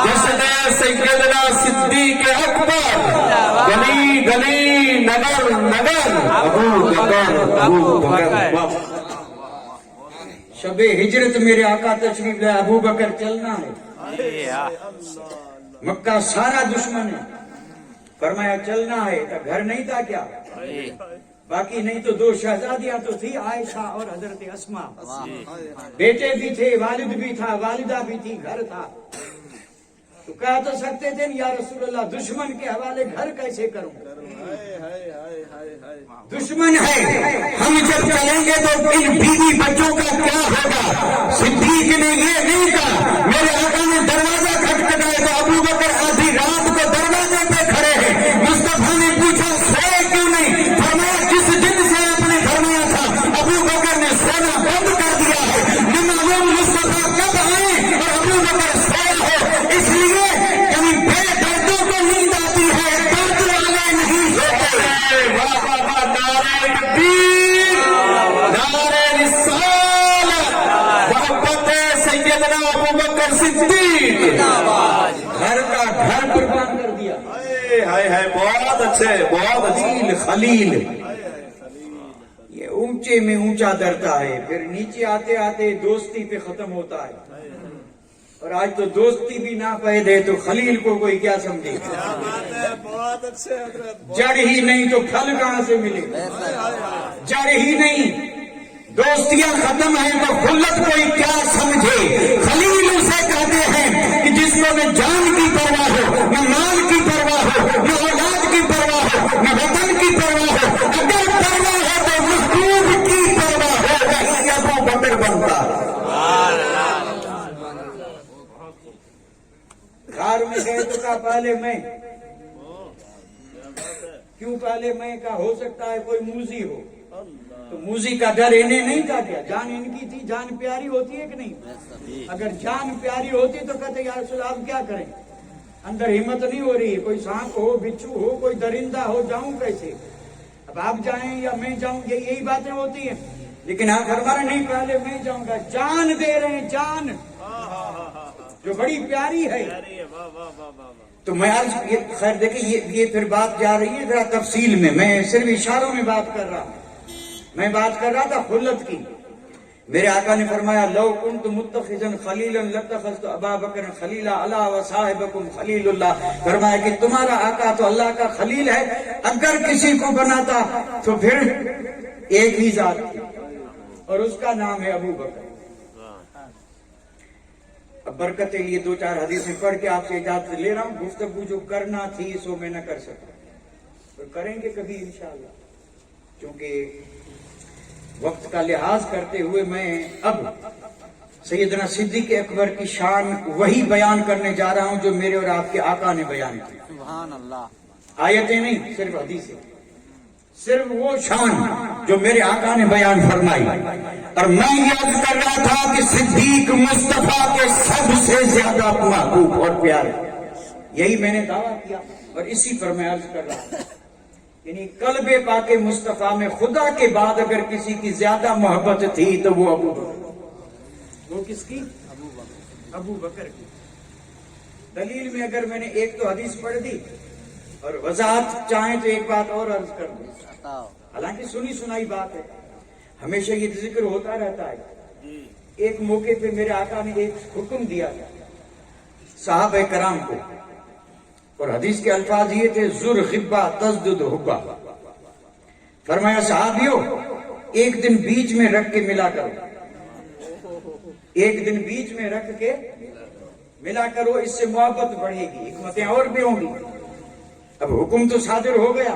جس نے سیدنا صدیق اکبر گلی گلی نگر نگر ابو بکر. شب ہجرت میرے آقا تشریف لائے، ابو بکر چلنا ہے. جی ہاں. مکہ سارا دشمن ہے، فرمایا چلنا ہے. تو گھر نہیں تھا کیا؟ جی باقی نہیں تو 2 شہزادیاں تو تھی، عائشہ اور حضرت اسما. بیٹے بھی تھے، والد بھی تھا، والدہ بھی تھی، گھر تھا. تو کہا تو سکتے تھے یا رسول اللہ دشمن کے حوالے گھر کیسے کروں؟ دشمن ہے، ہم جب چلیں گے تو ان بیوی بچوں کا کیا ہوگا؟ صدیق نے یہ نہیں کہا. میرے آقا نے دروازہ کھٹکھٹایا تو ابو بکر آدھی رات کو دروازے پہ کھڑے ہیں. مصطفیٰ نے پوچھا سوئے کیوں نہیں؟ فرمایا جس دن سے آپ نے فرمایا تھا ابو بکر نے سونا بند کر دیا ہے. نہ معلوم مصطفیٰ کب آئے اور ابو بکر سویا ہو. اس لیے کبھی بے دردوں کو نیند آتی ہے، درد والے نہیں ہوتے. نعرہ تکبیر، نعرہ رسالت، محبت سیدنا ابو بکر صدیق. گھر کا گھر قربان کر دیا. ہائے ہائے بہت اچھے بہت اچھے. خلیل یہ اونچے میں اونچا درتا ہے، پھر نیچے آتے آتے دوستی پہ ختم ہوتا ہے. اور آج تو دوستی بھی ناپید ہے تو خلیل کو کوئی کیا سمجھے؟ بہت اچھے حضرت. جڑ ہی نہیں تو پھل کہاں سے ملے؟ جڑ ہی نہیں، دوستیاں ختم ہیں تو خلت کوئی کیا سمجھے؟ خلیل اسے کہتے ہیں کہ جس کو نہ جان کی پرواہ ہو، نہ مال کی پرواہ ہو، نہ اولاد کی پرواہ ہو، نہ وطن کی پرواہ ہو. اگر پرواہ ہو تو محبوب کی پرواہ ہو، وہی ابو بکر بنتا. غار میں گئے تو کہا پہلے میں. کیوں پہلے میں کا؟ ہو سکتا ہے کوئی موزی ہو. تو موزی کا ڈر انہیں نہیں تھا کیا؟ جان ان کی تھی. جان پیاری ہوتی ہے کہ نہیں؟ اگر جان پیاری ہوتی تو کہتے یا رسول اللہ آپ کیا کریں؟ اندر ہمت نہیں ہو رہی ہے، کوئی سانپ ہو، بچھو ہو، کوئی درندہ ہو، جاؤں کیسے؟ اب آپ جائیں یا میں جاؤں، یہی باتیں ہوتی ہیں. لیکن آپ فرمایا نہیں پہلے میں جاؤں گا. جان دے رہے ہیں، جان جو بڑی پیاری ہے. تو میں آج خیر دیکھیں یہ پھر بات جا رہی ہے ذرا تفصیل میں صرف اشاروں میں بات کر رہا ہوں. میں بات کر رہا تھا خلت کی، میرے آقا نے فرمایا لو کنت متخذا خلیلا لاتخذت ابا بکر خلیلا الا وصاحبکم خلیل اللہ. فرمایا کہ تمہارا آقا تو اللہ کا خلیل ہے، اگر کسی کو بناتا تو پھر ایک ہی ذات تھی اور اس کا نام ہے ابو بکر. اب برکت کے لیے 2-4 حدیثیں پڑھ کے آپ سے اجازت لے رہا ہوں. گفتگو جو کرنا تھی سو میں نہ کر سکتا، اور کریں گے کبھی انشاءاللہ، کیونکہ وقت کا لحاظ کرتے ہوئے میں اب سیدنا صدیق اکبر کی شان وہی بیان کرنے جا رہا ہوں جو میرے اور آپ کے آقا نے بیان کی. سبحان اللہ. آیتیں نہیں، صرف حدیثیں، صرف وہ شان جو میرے آقا نے بیان فرمائی. اور میں یاد کر رہا تھا کہ صدیق مصطفیٰ کے سب سے زیادہ محبوب اور پیارے، یہی میں نے دعویٰ کیا اور اسی پر میں عرض کر رہا تھا. یعنی قلب پاک مصطفیٰ میں خدا کے بعد اگر کسی کی زیادہ محبت تھی تو وہ ابو بکر. وہ کس کی؟ ابو بکر کی. دلیل میں اگر میں نے ایک تو حدیث پڑھ دی اور وضاحت چاہیں تو ایک بات اور عرض کر دوں، حالانکہ سنی سنائی بات ہے، ہمیشہ یہ ذکر ہوتا رہتا ہے. ایک موقع پہ میرے آقا نے ایک حکم دیا صحابہ کرام کو، اور حدیث کے الفاظ یہ تھے زر خبا تزدد حبا. فرمایا صحابیوں ایک دن بیچ میں رکھ کے ملا کرو، ایک دن بیچ میں رکھ کے ملا کرو، اس سے محبت بڑھے گی، حکمتیں اور بھی ہوں گی. اب حکم تو صادر ہو گیا،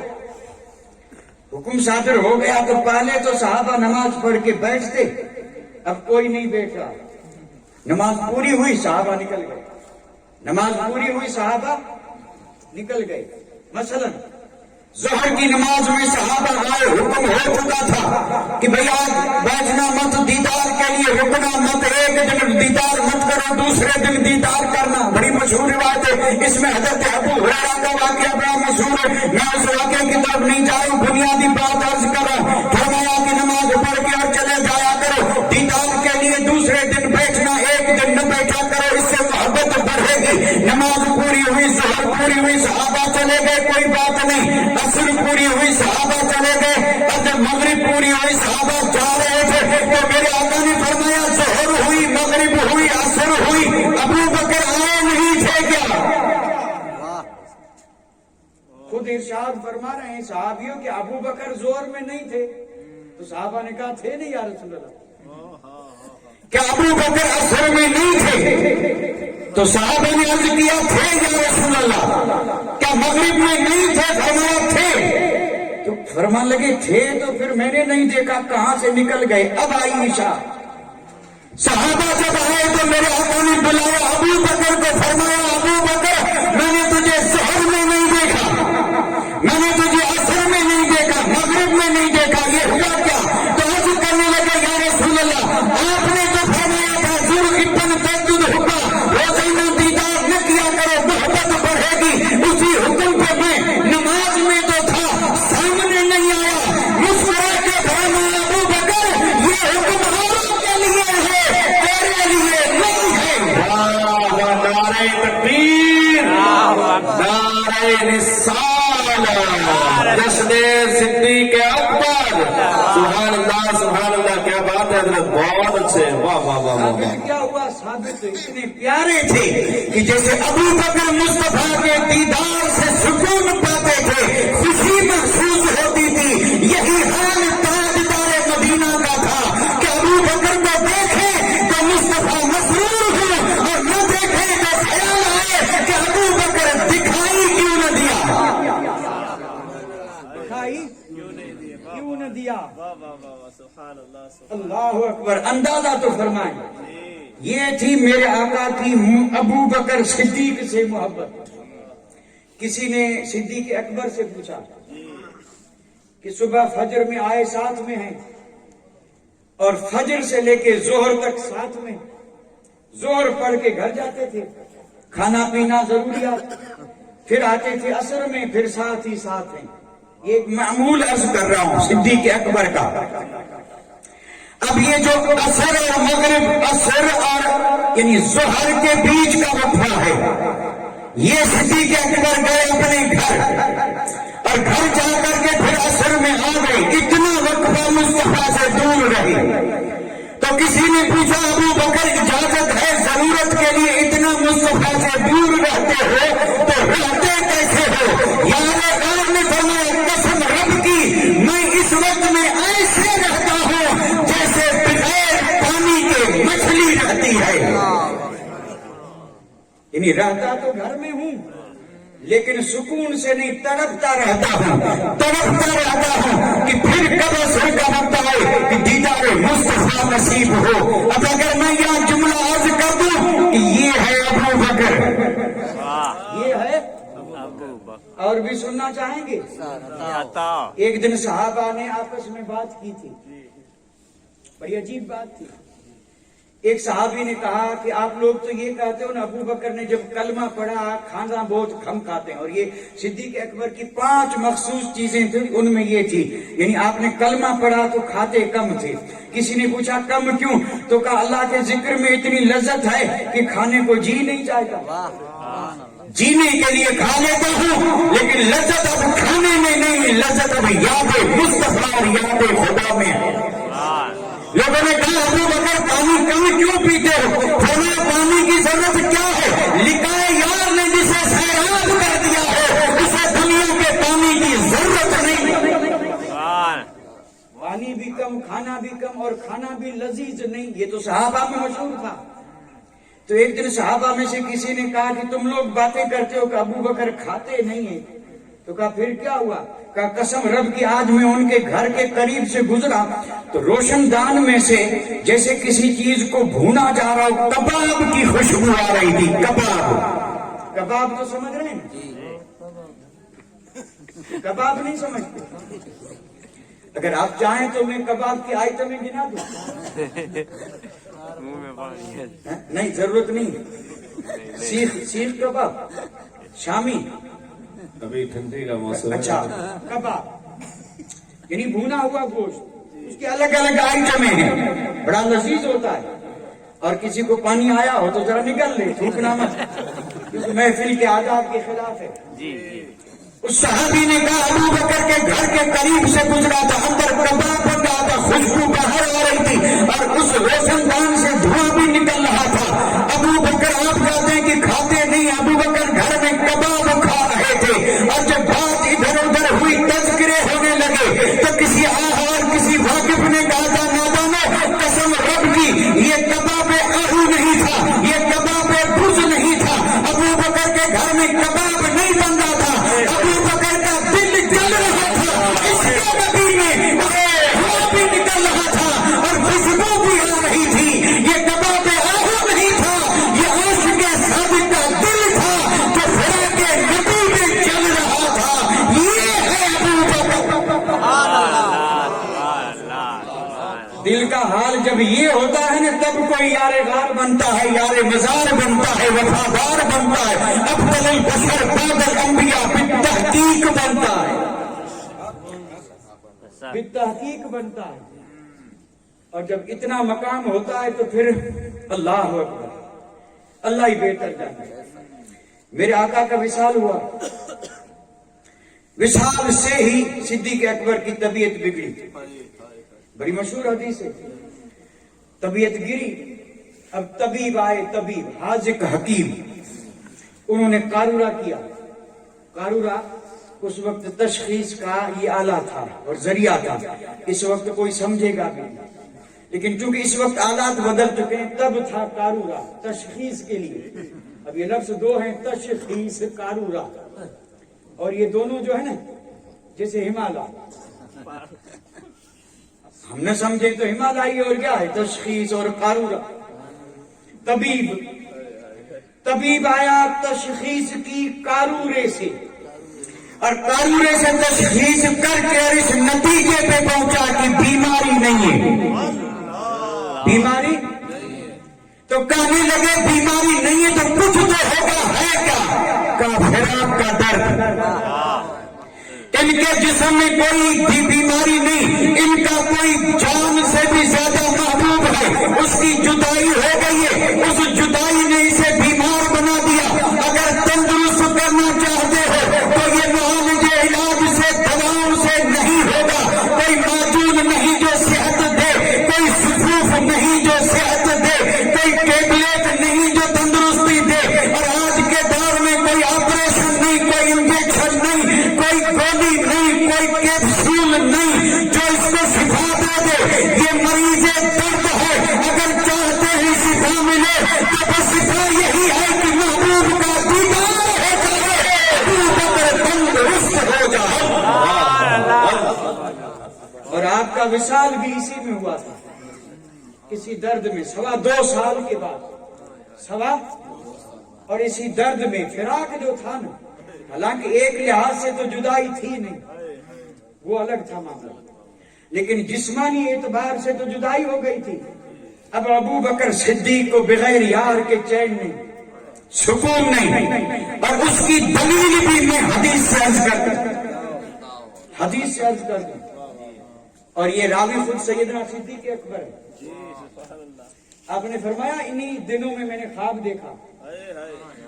حکم صادر ہو گیا تو پہلے تو صحابہ نماز پڑھ کے بیٹھتے، اب کوئی نہیں بیٹھ رہا. نماز پوری ہوئی صحابہ نکل گئے، نماز پوری ہوئی صحابہ نکل گئے. مثلا ظہر کی نماز میں صحابہ آئے، حکم ہو چکا تھا کہ بھئی آج بیٹھنا مت، دیدار کے لیے رکنا مت، ایک دن دیدار مت کرو، دوسرے دن دیدار کرنا. بڑی مشہور روایت ہے، اس میں حضرت ابو ہریرہ کا واقعہ بڑا مشہور ہے. میں اس واقعے کی طرف نہیں جا رہا ہوں، بنیادی بات عرض کر رہا ہوں. فرمایا کہ نماز پڑھ کے اور چلے جایا کرو، دیدار کے لیے دوسرے دن بیٹھنا، ایک دن نہ بیٹھا کرو، اس سے محبت بڑھے گی. نماز پوری ہوئی، ظہر پوری ہوئی، صحابہ چلے گئے، کوئی بات نہیں. عصر پوری ہوئی، صحابہ چلے گئے، اور جب مغرب پوری ہوئی صحابہ جا رہے تھے تو میرے آقا نے فرمایا ظہر ہوئی، مغرب ہوئی، عصر ہوئی، ابو بکر آئے نہیں تھے کیا؟ خود ارشاد فرما رہے ہیں صحابیوں کہ ابو بکر ظہر میں نہیں تھے. تو صحابہ نے کہا تھے نہیں یا رسول اللہ؟ کیا ابو بکر عصر میں نہیں تھے؟ تو صحابہ نے عرض کیا تھے یا رسول اللہ. کیا مغرب میں نہیں تھے؟ فرمایا تھے. تو فرمان لگے تھے تو پھر میں نے نہیں دیکھا، کہاں سے نکل گئے؟ اب آئی عشاء. صحابہ جب آئے تو میرے آقا نے بلایا ابو بکر کو، فرمایا ابو بکر میں نے تجھے ظہر میں نہیں دیکھا، میں نے تجھے عصر میں نہیں دیکھا، مغرب میں نہیں دیکھا، یہ ہوا کیا؟ تو عرض کرنے لگے یا رسول اللہ آپ نے تو فرمایا تھا ذر خبا تزدد حبا، روزانہ دیدار نہ کیا کرو، محبت بڑھے گی. اسی حکم پہ میں نماز میں تو تھا، سامنے نہیں آیا، مسکرا کے فرمایا ابو بکر یہ حکم اوروں کے لیے ہے، تیرے لیے نہیں ہے. نعرہ تکبیر، نعرہ رسالت، جشن صدیق اکبر. سبحان اللہ، سبحان اللہ، کیا بات ہے حضرت، بہت اچھے، واہ واہ واہ واہ. ثابت کیا ہوا؟ ثابت اتنے پیارے تھے کہ جیسے ابو بکر مصطفیٰ کے دیدار سے سکون پاتے تھے، خوشی محسوس ہوتی تھی. یہی حال تاجدار مدینہ کا تھا کہ ابو بکر کو دیکھیں تو مصطفیٰ مسرور ہو، اور نہ دیکھیں تو خیال آئے کہ ابو بکر دکھائی کیوں نہ دیا، دکھائی کیوں نہ دیا. اللہ اکبر. اندازہ تو فرمائیں. یہ تھی میرے آقا کی ابو بکر صدیق سے محبت. کسی نے صدیق اکبر سے پوچھا کہ صبح فجر میں آئے ساتھ میں ہیں اور فجر سے لے کے ظہر تک ساتھ میں، ظہر پڑھ کے گھر جاتے تھے، کھانا پینا ضروریات، پھر آتے تھے عصر میں، پھر ساتھ ہی ساتھ ہیں. یہ ایک معمول عرض کر رہا ہوں صدیق اکبر کا. اب یہ جو عصر اور مغرب، عصر اور یعنی ظہر کے بیچ کا وقفہ ہے، یہ صدیق اکبر گئے اپنے گھر اور گھر جا کر کے پھر عصر میں آ گئے. اتنا وقفہ مصطفیٰ سے دور رہے تو کسی پوچھا ابو بکر اجازت ہے ضرورت کے لیے اتنا مصطفیٰ سے دور رہتے ہو تو رہتے کیسے ہو؟ یار غار نے فرمایا قسم رب کی میں اس وقت میں ایسے رہتا ہوں جیسے بغیر پانی کے مچھلی رہتی ہے. یعنی رہتا تو گھر میں ہوں لیکن سکون سے نہیں، تڑپتا رہتا ہوں کہ پھر کب عصر کا وقت آئے کہ دیدار مصطفیٰ نصیب ہو. اب اگر میں یہاں جملہ عرض کر دوں کہ یہ ہے ابو بکر، یہ ہے ابو بکر. اور بھی سننا چاہیں گے؟ ایک دن صحابہ نے آپس میں بات کی تھی، بڑی عجیب بات تھی. ایک صحابی نے کہا کہ آپ لوگ تو یہ کہتے ہو نا ابو بکر نے جب کلمہ پڑھا کھانا بہت کم کھاتے ہیں، اور یہ صدیق اکبر کی 5 مخصوص چیزیں تھیں، ان میں یہ تھی. یعنی آپ نے کلمہ پڑھا تو کھاتے کم تھے. کسی نے پوچھا کم کیوں؟ تو کہا اللہ کے ذکر میں اتنی لذت ہے کہ کھانے کو جی نہیں چاہتا. جینے کے لیے کھا لیتا ہوں لیکن لذت اب کھانے میں نہیں، لذت اب یاد مصطفیٰ اور یاد خدا میں ہے. لوگوں نے کہا ابو بکر پانی کم کیوں پیتے ہو؟ فرمایا پانی کی ضرورت کیا ہے؟ لکھا ہے یار نے جسے سیراب کر دیا ہے اسے دنیا کے پانی کی ضرورت نہیں. پانی بھی کم، کھانا بھی کم، اور کھانا بھی لذیذ نہیں. یہ تو صحابہ میں مشہور تھا. تو ایک دن صحابہ میں سے کسی نے کہا کہ تم لوگ باتیں کرتے ہو کہ ابو بکر کھاتے نہیں ہیں. تو کہا پھر کیا ہوا؟ کہا قسم رب کی آج میں ان کے گھر کے قریب سے گزرا تو روشن دان میں سے جیسے کسی چیز کو بھونا جا رہا ہو، کباب کی خوشبو آ رہی تھی. کباب تو سمجھ رہے ہیں؟ کباب نہیں سمجھتے؟ اگر آپ چاہیں تو میں کباب کی آئٹمیں گنا دوں. نہیں ضرورت نہیں. سیخ کباب، شامی، ابھی ٹھنڈی کا موسم. اچھا کباب یعنی بھونا ہوا گوشت، اس کے الگ الگ آئٹمیں ہیں، بڑا لذیذ ہوتا ہے. اور کسی کو پانی آیا ہو تو ذرا نکل لے، تھوکنا مت، کیونکہ محفل کے آداب کے خلاف ہے. اس صحابی نے کہا ابو بکر کے گھر کے قریب سے گزرا تھا، اندر کباب بن رہا تھا، خوشبو باہر آ رہی تھی اور اس روشن دان سے دھواں بھی نکل رہا تھا. ابو بکر آپ کہتے ہیں کہ کھاتے نہیں، ابو بکر گھر میں کباب کھا رہے تھے. اور جب بات ادھر ادھر ہوئی، تذکرے ہونے لگے تو کسی اور کسی واقف نے کہا تھا نادانو قسم رب کی یہ کباب آہو نہیں تھا، یہ کباب بھز نہیں تھا. ابو بکر کے گھر میں کباب نہیں بن رہا تھا، ابو بکر کا دل جل رہا تھا. اس کے نبی میں ہوا بھی نکل رہا تھا اور خوشبو بھی آ رہی تھی. یہ کباب آہو نہیں تھا، یہ عاشق صادق کا دل تھا جو خدا کے نبی میں جل رہا تھا. یہ ہے ابو بکر. دل کا حال جب یہ ہوتا ہے نا تب کوئی یار غار بنتا ہے، یار مزار بنتا ہے، وفادار بنتا ہے، افضل البشر بعد الانبیاء بالتحقیق بنتا ہے، بالتحقیق بنتا ہے. اور جب اتنا مقام ہوتا ہے تو پھر اللہ اکبر، اللہ ہی بہتر جانتا ہے. میرے آقا کا وصال ہوا، وصال سے ہی صدیق اکبر کی طبیعت بگڑی. بڑی مشہور حدیث ہے، طبیعت گری. اب طبیب آئے، طبیب حاذق حکیم، انہوں نے قارورہ کیا. قارورہ اس وقت تشخیص کا یہ آلہ تھا اور ذریعہ تھا، اس وقت کوئی سمجھے گا بھی نہیں، لیکن چونکہ اس وقت آلات بدل چکے ہیں تب تھا قارورہ تشخیص کے لیے. اب یہ لفظ دو ہیں، تشخیص، قارورہ. اور یہ دونوں جو ہے نا جیسے ہمالیہ، ہم نے سمجھے تو ہمالیہ اور کیا ہے تشخیص اور قارورہ. طبیب آیا تشخیص کی قارورے سے، اور قارورے سے تشخیص کر کے اور اس نتیجے پہ پہنچا کہ بیماری نہیں ہے. بیماری تو کہنے لگے بیماری نہیں ہے تو کچھ تو ہوگا، ہے کیا؟ فراق کا درد. ان کے جسم میں کوئی بھی بیماری نہیں، ان کا کوئی جان سے بھی زیادہ محبوب ہے، اس کی جدائی ہو گئی ہے، اس جدائی نے اسے بیمار بنا دیا. اگر تندرست کرنا چاہتے ہو تو یہ معالجے علاج سے، دواؤں سے نہیں ہوگا. کوئی معجون نہیں جو صحت دے، کوئی صفوف نہیں جو صحت کیپسول نہیں جو اس کو شفا دے دے. یہ مریض درد ہے, اگر چاہتے ہیں شفا ملے تو بس شفا یہی ہے کہ محبوب کا دیدار ہو جائے, ابو بکر تندرست ہو جائے. اور آپ کا وصال بھی اسی میں ہوا تھا, کسی درد میں 2.25 سال کے بعد اور اسی درد میں فراق جو تھا نا, حالانکہ ایک لحاظ سے تو جدائی تھی نہیں, وہ الگ تھا معاملہ, لیکن جسمانی اعتبار سے تو جدائی ہو گئی تھی. اب ابو بکر صدیق کو بغیر یار کے چین نہیں, سکون نہیں, اور اس کی دلیل بھی میں حدیث سے عرض کر دوں. اور یہ راوی خود سیدنا صدیق اکبر ہے. آپ نے فرمایا انہی دنوں میں نے خواب دیکھا,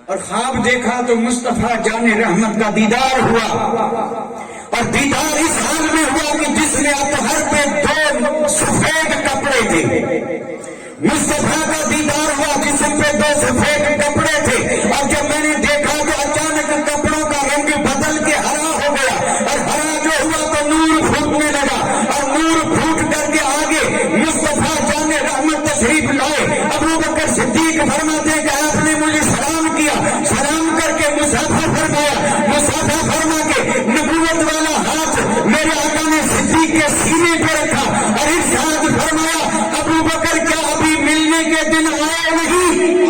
اور خواب دیکھا تو مصطفیٰ جان رحمت کا دیدار ہوا, اور دیدار اس حال میں ہوا کہ جس میں اطہر پہ 2 سفید کپڑے تھے. مصطفیٰ کا دیدار ہوا جسم پہ 2 سفید کپڑے تھے, اور جب میں نے دیکھا تو اچانک کپڑوں کا رنگ بدل کے ہرا ہو گیا, اور ہرا جو ہوا تو نور پھوٹنے لگا, اور نور پھوٹ کر کے آگے مصطفیٰ جان رحمت تشریف لائے. ابو بکر صدیق فرماتے ہیں کہ آپ نے مجھے سلام کیا, سلام کر کے مسافہ فرمایا, مسافہ فرما کے نبوت والا ہاتھ میرے آقا نے صدیق کے سینے پہ رکھا, اور ارشاد فرمایا ابو بکر کیا ابھی ملنے کے دن آئے نہیں؟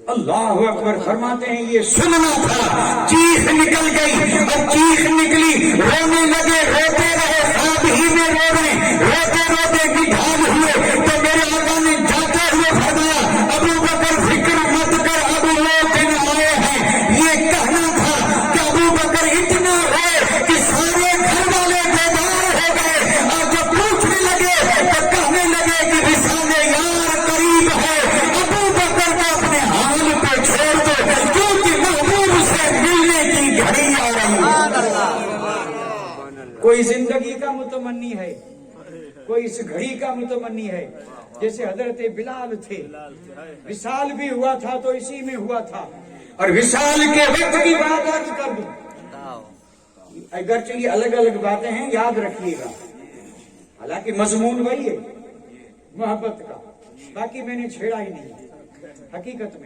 اللہ اکبر. فرماتے ہیں یہ سننا تھا, چیخ نکل گئی, اور چیخ نکلی, رونے لگے, روتے رہے, خواب ہی میں رو رہے, روتے روتے نڈھال ہوئے. تو میرے آقا نے جاتے ہوئے فرمایا ابو بکر فکر مت کر, اب وہ دن آئے ہیں. یہ کہنا تھا کہ ابو بکر اتنا روئے کہ سارے گھر والے بیدار ہو گئے, اور جب پوچھنے لگے تو کہنے لگے کہ وصال یار قریب ہے. ابو بکر کو اپنے حال پہ چھوڑ دو, کیونکہ محبوب سے ملنے کی گھڑی آ رہی ہے. کوئی زندگی کا متمنی ہے, کوئی اس گھڑی کا متمنی ہے, جیسے حضرت بلال تھے. وصال بھی ہوا تھا تو اسی میں ہوا تھا. اور وصال کے وقت کی بات عرض کر دوں, اگرچہ یہ الگ الگ باتیں ہیں, یاد رکھیے گا, حالانکہ مضمون وہی ہے محبت کا, باقی میں نے چھیڑا ہی نہیں. حقیقت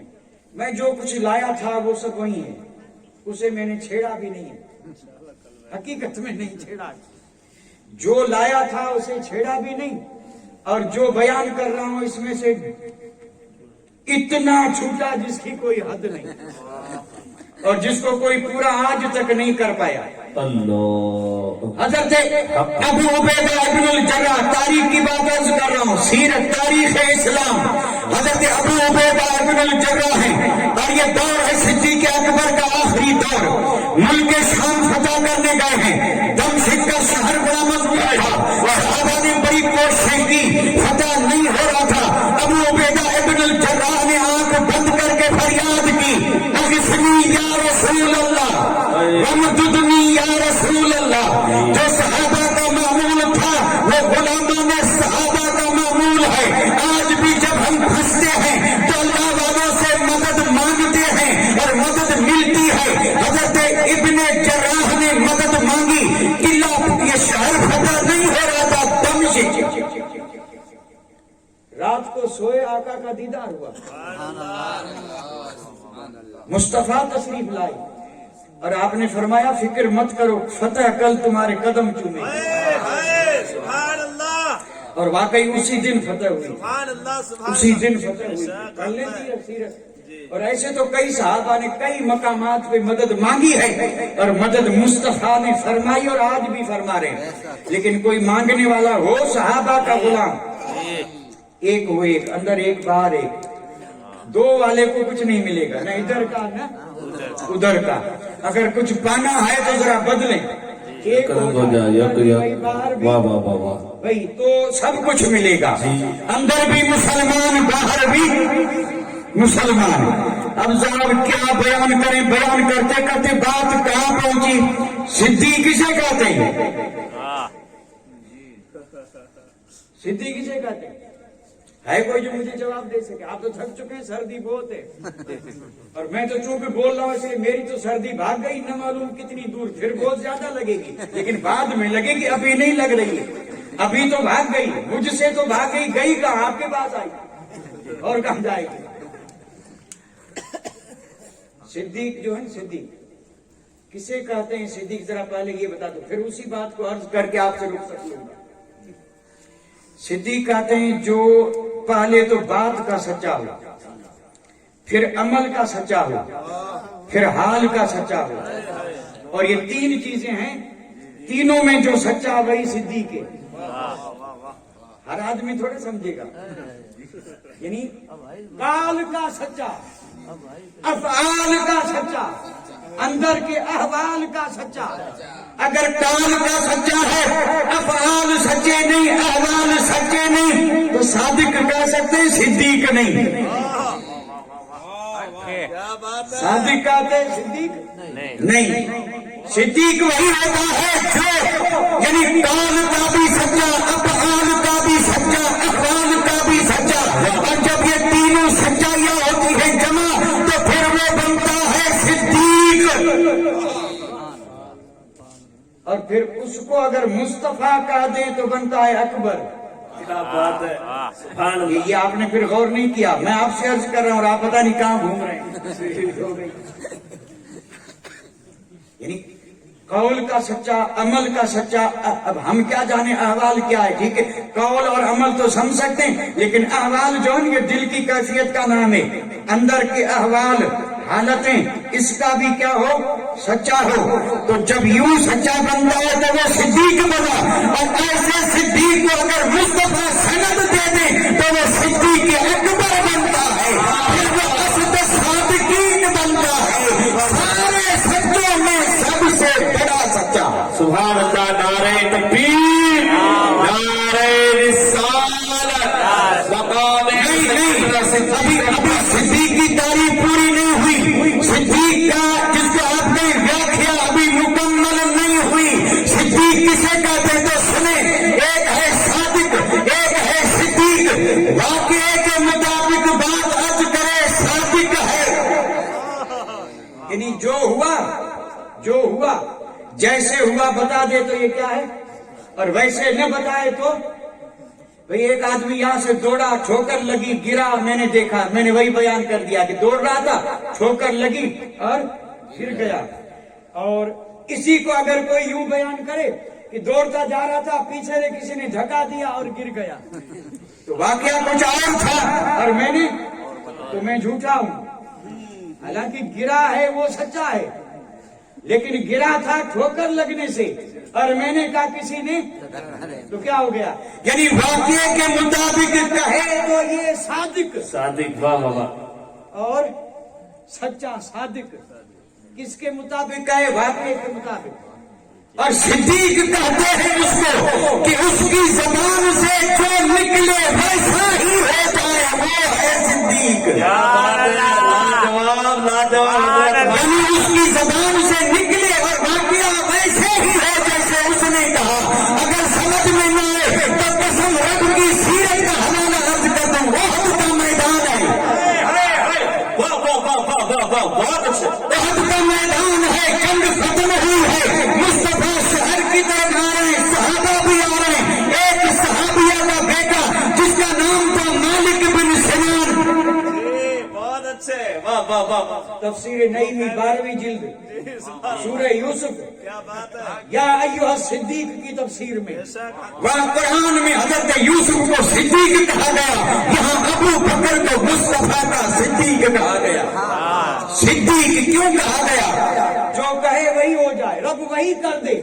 میں جو کچھ لایا تھا وہ سب وہی ہے, اسے میں نے چھیڑا بھی نہیں ہے. حقیقت میں نہیں چھیڑا, جو لایا تھا اسے چھیڑا بھی نہیں, اور جو بیان کر رہا ہوں اس میں سے اتنا چھوٹا جس کی کوئی حد نہیں, اور جس کو کوئی پورا آج تک نہیں کر پایا. حضرت ابو عبیدہ ابن الجراح, تاریخ کی بات عرض کر رہا ہوں, سیرت تاریخ اسلام. حضرت ابو عبیدہ ابن الجراح ہیں, اور یہ دور ہے صدیق اکبر کا آخری دور. ملک شام فتح کرنے گئے ہیں, دمشق کا شہر بڑا مضبوط تھا, اور صحابہ نے بڑی کوششیں کی, فتح نہیں ہو رہا تھا. ابو عبیدہ ابن الجراح نے آنکھ بند کر کے فریاد کی, اغثنی یا رسول اللہ, وامددنی یا رسول اللہ. جو صحابہ کا معمول تھا وہ غلامان صحابہ کا معمول ہے. آج بھی جب ہم پھنستے ہیں تو اللہ والوں سے مدد مانگتے ہیں اور مدد ملتی ہے. حضرت ابن جراح نے مدد مانگی, قلعہ یہ شہر فتح نہیں ہو رہا تھا دمشق. رات کو سوئے, آقا کا دیدار ہوا, مصطفیٰ تشریف لائی, اور آپ نے فرمایا فکر مت کرو, فتح کل تمہارے قدم چومے. اور واقعی اسی دن فتح ہوئی, اسی دن فتح ہوئی. پڑھ لیجیے سیرت. اور ایسے تو کئی صحابہ نے کئی مقامات پہ مدد مانگی ہے, اور مدد مصطفیٰ نے فرمائی, اور آج بھی فرما رہے ہیں. لیکن کوئی مانگنے والا ہو, صحابہ کا غلام, ایک ہو ایک, اندر ایک باہر ایک, 2 والے کو کچھ نہیں ملے گا, نہ ادھر کا نہ ادھر کا. اگر کچھ پانا ہے تو ذرا بدلیں, ایک ہو جائے بھائی تو سب کچھ ملے گا. اندر بھی مسلمان, باہر بھی مسلمان. اب ذرا کیا بیان کریں, بیان کرتے کرتے بات کہاں پہنچی. صدیق کسے کہتے ہیں, صدیق کسے کہتے ہیں؟ ہے کوئی جو مجھے جواب دے سکے؟ آپ تو تھک چکے ہیں، سردی بہت ہے اور میں تو چونکہ بول رہا ہوں اس لیے میری تو سردی بھاگ گئی نہ معلوم کتنی دور، پھر بہت زیادہ لگے گی لیکن بعد میں لگے گی، ابھی نہیں لگ رہی ہے، ابھی تو بھاگ گئی، مجھ سے تو بھاگ گئی، گئی کہاں؟ آپ کے پاس آئی اور کہاں جائے گی؟ صدیق جو ہے صدیق کسے کہتے ہیں؟ صدیق ذرا پہلے یہ بتا دو، پھر اسی بات کو عرض کر کے آپ سے رک سکوں گا۔ صدیق کہتے ہیں جو پہلے تو بات کا سچا ہو، پھر عمل کا سچا ہو، پھر حال کا سچا ہو، اور یہ تین چیزیں ہیں، تینوں میں جو سچا وہی صدیق ہے۔ ہر آدمی تھوڑے سمجھے گا، یعنی قال کا سچا، افعال کا سچا، اندر کے احوال کا سچا۔ اگر قال کا سچا ہے، افعال سچے نہیں، احوال سچے نہیں، تو صادق کہہ سکتے ہیں، صدیق نہیں۔ صادق کہتے ہیں، صدیق نہیں۔ صدیق وہی ہوتا ہے جو یعنی قال کا بھی سچا، افعال کا بھی سچا، احوال کا بھی سچا، اور جب یہ تینوں سچائیاں ہوتی ہیں جمع تو پھر وہ بنتا ہے صدیق۔ اور پھر اس کو اگر مصطفیٰ کہہ دیں تو بنتا ہے اکبر۔ کیا بات ہے، سبحان اللہ۔ یہ آپ نے پھر غور نہیں کیا، میں آپ سے عرض کر رہا ہوں اور آپ پتہ نہیں کہاں گھوم رہے ہیں۔ یعنی قول کا سچا، عمل کا سچا، اب ہم کیا جانے احوال کیا ہے، ٹھیک ہے، قول اور عمل تو سمجھ سکتے ہیں لیکن احوال جو ہے یہ دل کی کیفیت کا نام ہے، اندر کے احوال حالتیں، اس کا بھی کیا ہو، سچا ہو۔ تو جب یوں سچا بنتا ہے تو وہ صدیق بنا، اور ایسے صدیق کو اگر مصطفیٰ سند دے دیں تو وہ صدیق اکبر بنتا ہے، پھر وہ اسد صادقین بنتا ہے، سارے سچوں میں سب سے بڑا سچا۔ سبحان اللہ، نعرہ تکبیر، نعرہ رسالت، مقام ابھی صدیق کی تعریف پوری نہیں ہوئی، صدیق کا جس کو آپ نے ویاخیا ابھی مکمل نہیں ہوئی۔ صدیق کسے کہتے تو سنیں، ایک ہے صادق، ایک ہے صدیق، واقعے کے مطابق بات عرض کرے صادق ہے، یعنی جو ہوا جیسے ہوا بتا دے تو یہ کیا ہے، اور ویسے نہ بتائے تو بھئی ایک آدمی یہاں سے دوڑا، ٹھوکر لگی، گرا، میں نے دیکھا، میں نے وہی بیان کر دیا کہ دوڑ رہا تھا، ٹھوکر لگی اور گر گیا۔ اور اسی کو اگر کوئی یوں بیان کرے کہ دوڑتا جا رہا تھا، پیچھے سے کسی نے دھکا دیا اور گر گیا، تو واقعہ کچھ اور تھا اور میں جھوٹا ہوں۔ حالانکہ گرا ہے وہ سچا ہے، لیکن گرا تھا ٹھوکر لگنے سے، اور میں نے کہا کسی نے، تو کیا ہو گیا؟ یعنی واقعے کے مطابق کہے تو یہ صادق، واہ واہ واہ، اور سچا صادق کس کے مطابق کہے؟ واقعے کے مطابق۔ اور صدیق کہتے ہیں اس کو کہ اس کی زبان سے جو نکلے ویسا ہی ہوتا ہے، وہ ہے صدیق۔ لاجواب، لاجواب، یعنی اس کی زبان سے نکلے اور واقعہ ویسے ہی ہے جیسے اس نے کہا۔ اگر سمجھ میں نہ آئے تو قسم رب کی سیرت کا حوالہ عرض کر دوں، احد کا میدان ہے، واہ واہ واہ واہ واہ واہ، بہت اچھا۔ احد کا میدان ہے، جنگ ختم ہوئی ہے، مصطفیٰ شہر کی طرف آ رہے ہیں، صحابہ بھی آ رہے ہیں۔ ایک صحابیہ کا بیٹا جس کا نام تھا مالک بن سنان، بہت اچھے، واہ واہ واہ، تفسیر نئی 12ویں جلد، سورہ یوسف، یا ایھا الصدیق کی تفسیر میں، وہاں قرآن میں حضرت یوسف کو صدیق کہا گیا، یہاں ابو بکر کو مصطفیٰ کا صدیق کہا گیا۔ صدیق کیوں کہا گیا؟ جو کہے وہی ہو جائے، رب وہی کر دے۔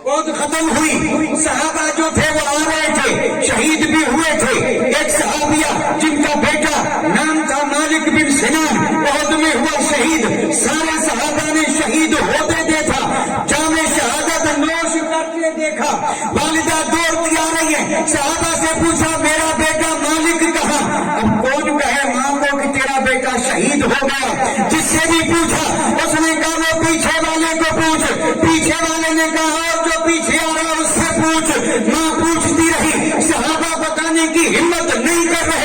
عہد ختم ہوئی، صحابہ جو تھے وہ آ رہے تھے، شہید بھی ہوئے تھے۔ ایک صحابیہ جن کا بیٹا نام تھا مالک بن سنان، عہد میں ہوا شہید، سارے صحابہ نے شہید ہوتے دیکھا، جام شہادت نوش کرتے دیکھا، والدہ دوڑتی آ رہی ہے، صحابہ سے پوچھا میرا بیٹا مالک کہاں؟ اب کون کہے ماں کو کہ تیرا بیٹا شہید ہو گیا؟ جس سے بھی پوچھا اس نے کہا وہ پیچھے والے کو پوچھ، پیچھے والے نے کہا اور جو پیچھے آ رہا اس سے پوچھ، ماں پوچھتی رہی، صحابہ بتانے کی ہمت نہیں کر رہے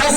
10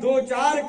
2-4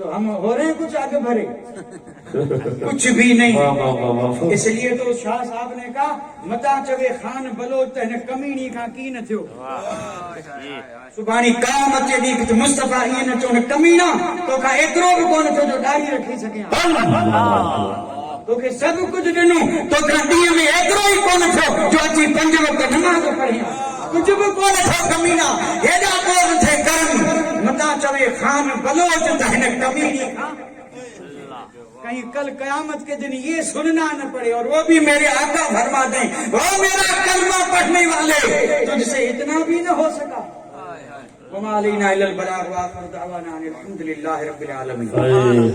تو ہم ہو رہے ہیں کچھ آگے بھرے؟ کچھ بھی نہیں. واہ واہ واہ واہ. اس لیے تو شاہ صاحب نے کہا متا چوے خان بلوچ تہن کمینی کا کی نہ تھو. سبحانی قیامت جي ڏينهن ته مصطفی ائين نه چون کمينا تو کا ایترو بھی کون تھو جو داڑھی رکھی سگيا. تو کہ سب کچھ ڏنو تو کا ڏينهن ۾ ایترو ئي کون تھو جو اچي 5 وقت نماز پڙهيا. کچھ بھی کون تھو کمينا هيڏا کون تھے کرم متا چوي خان بلوچ تهن کميني کا. کہیں کل قیامت کے دن یہ سننا نہ پڑے اور وہ بھی میرے آقا فرما دیں وہ میرا کلمہ پڑھنے والے تجھ سے اتنا بھی نہ ہو سکا. وما علینا الا البلاغ وآخر دعوانا ان الحمد للہ رب العالمین.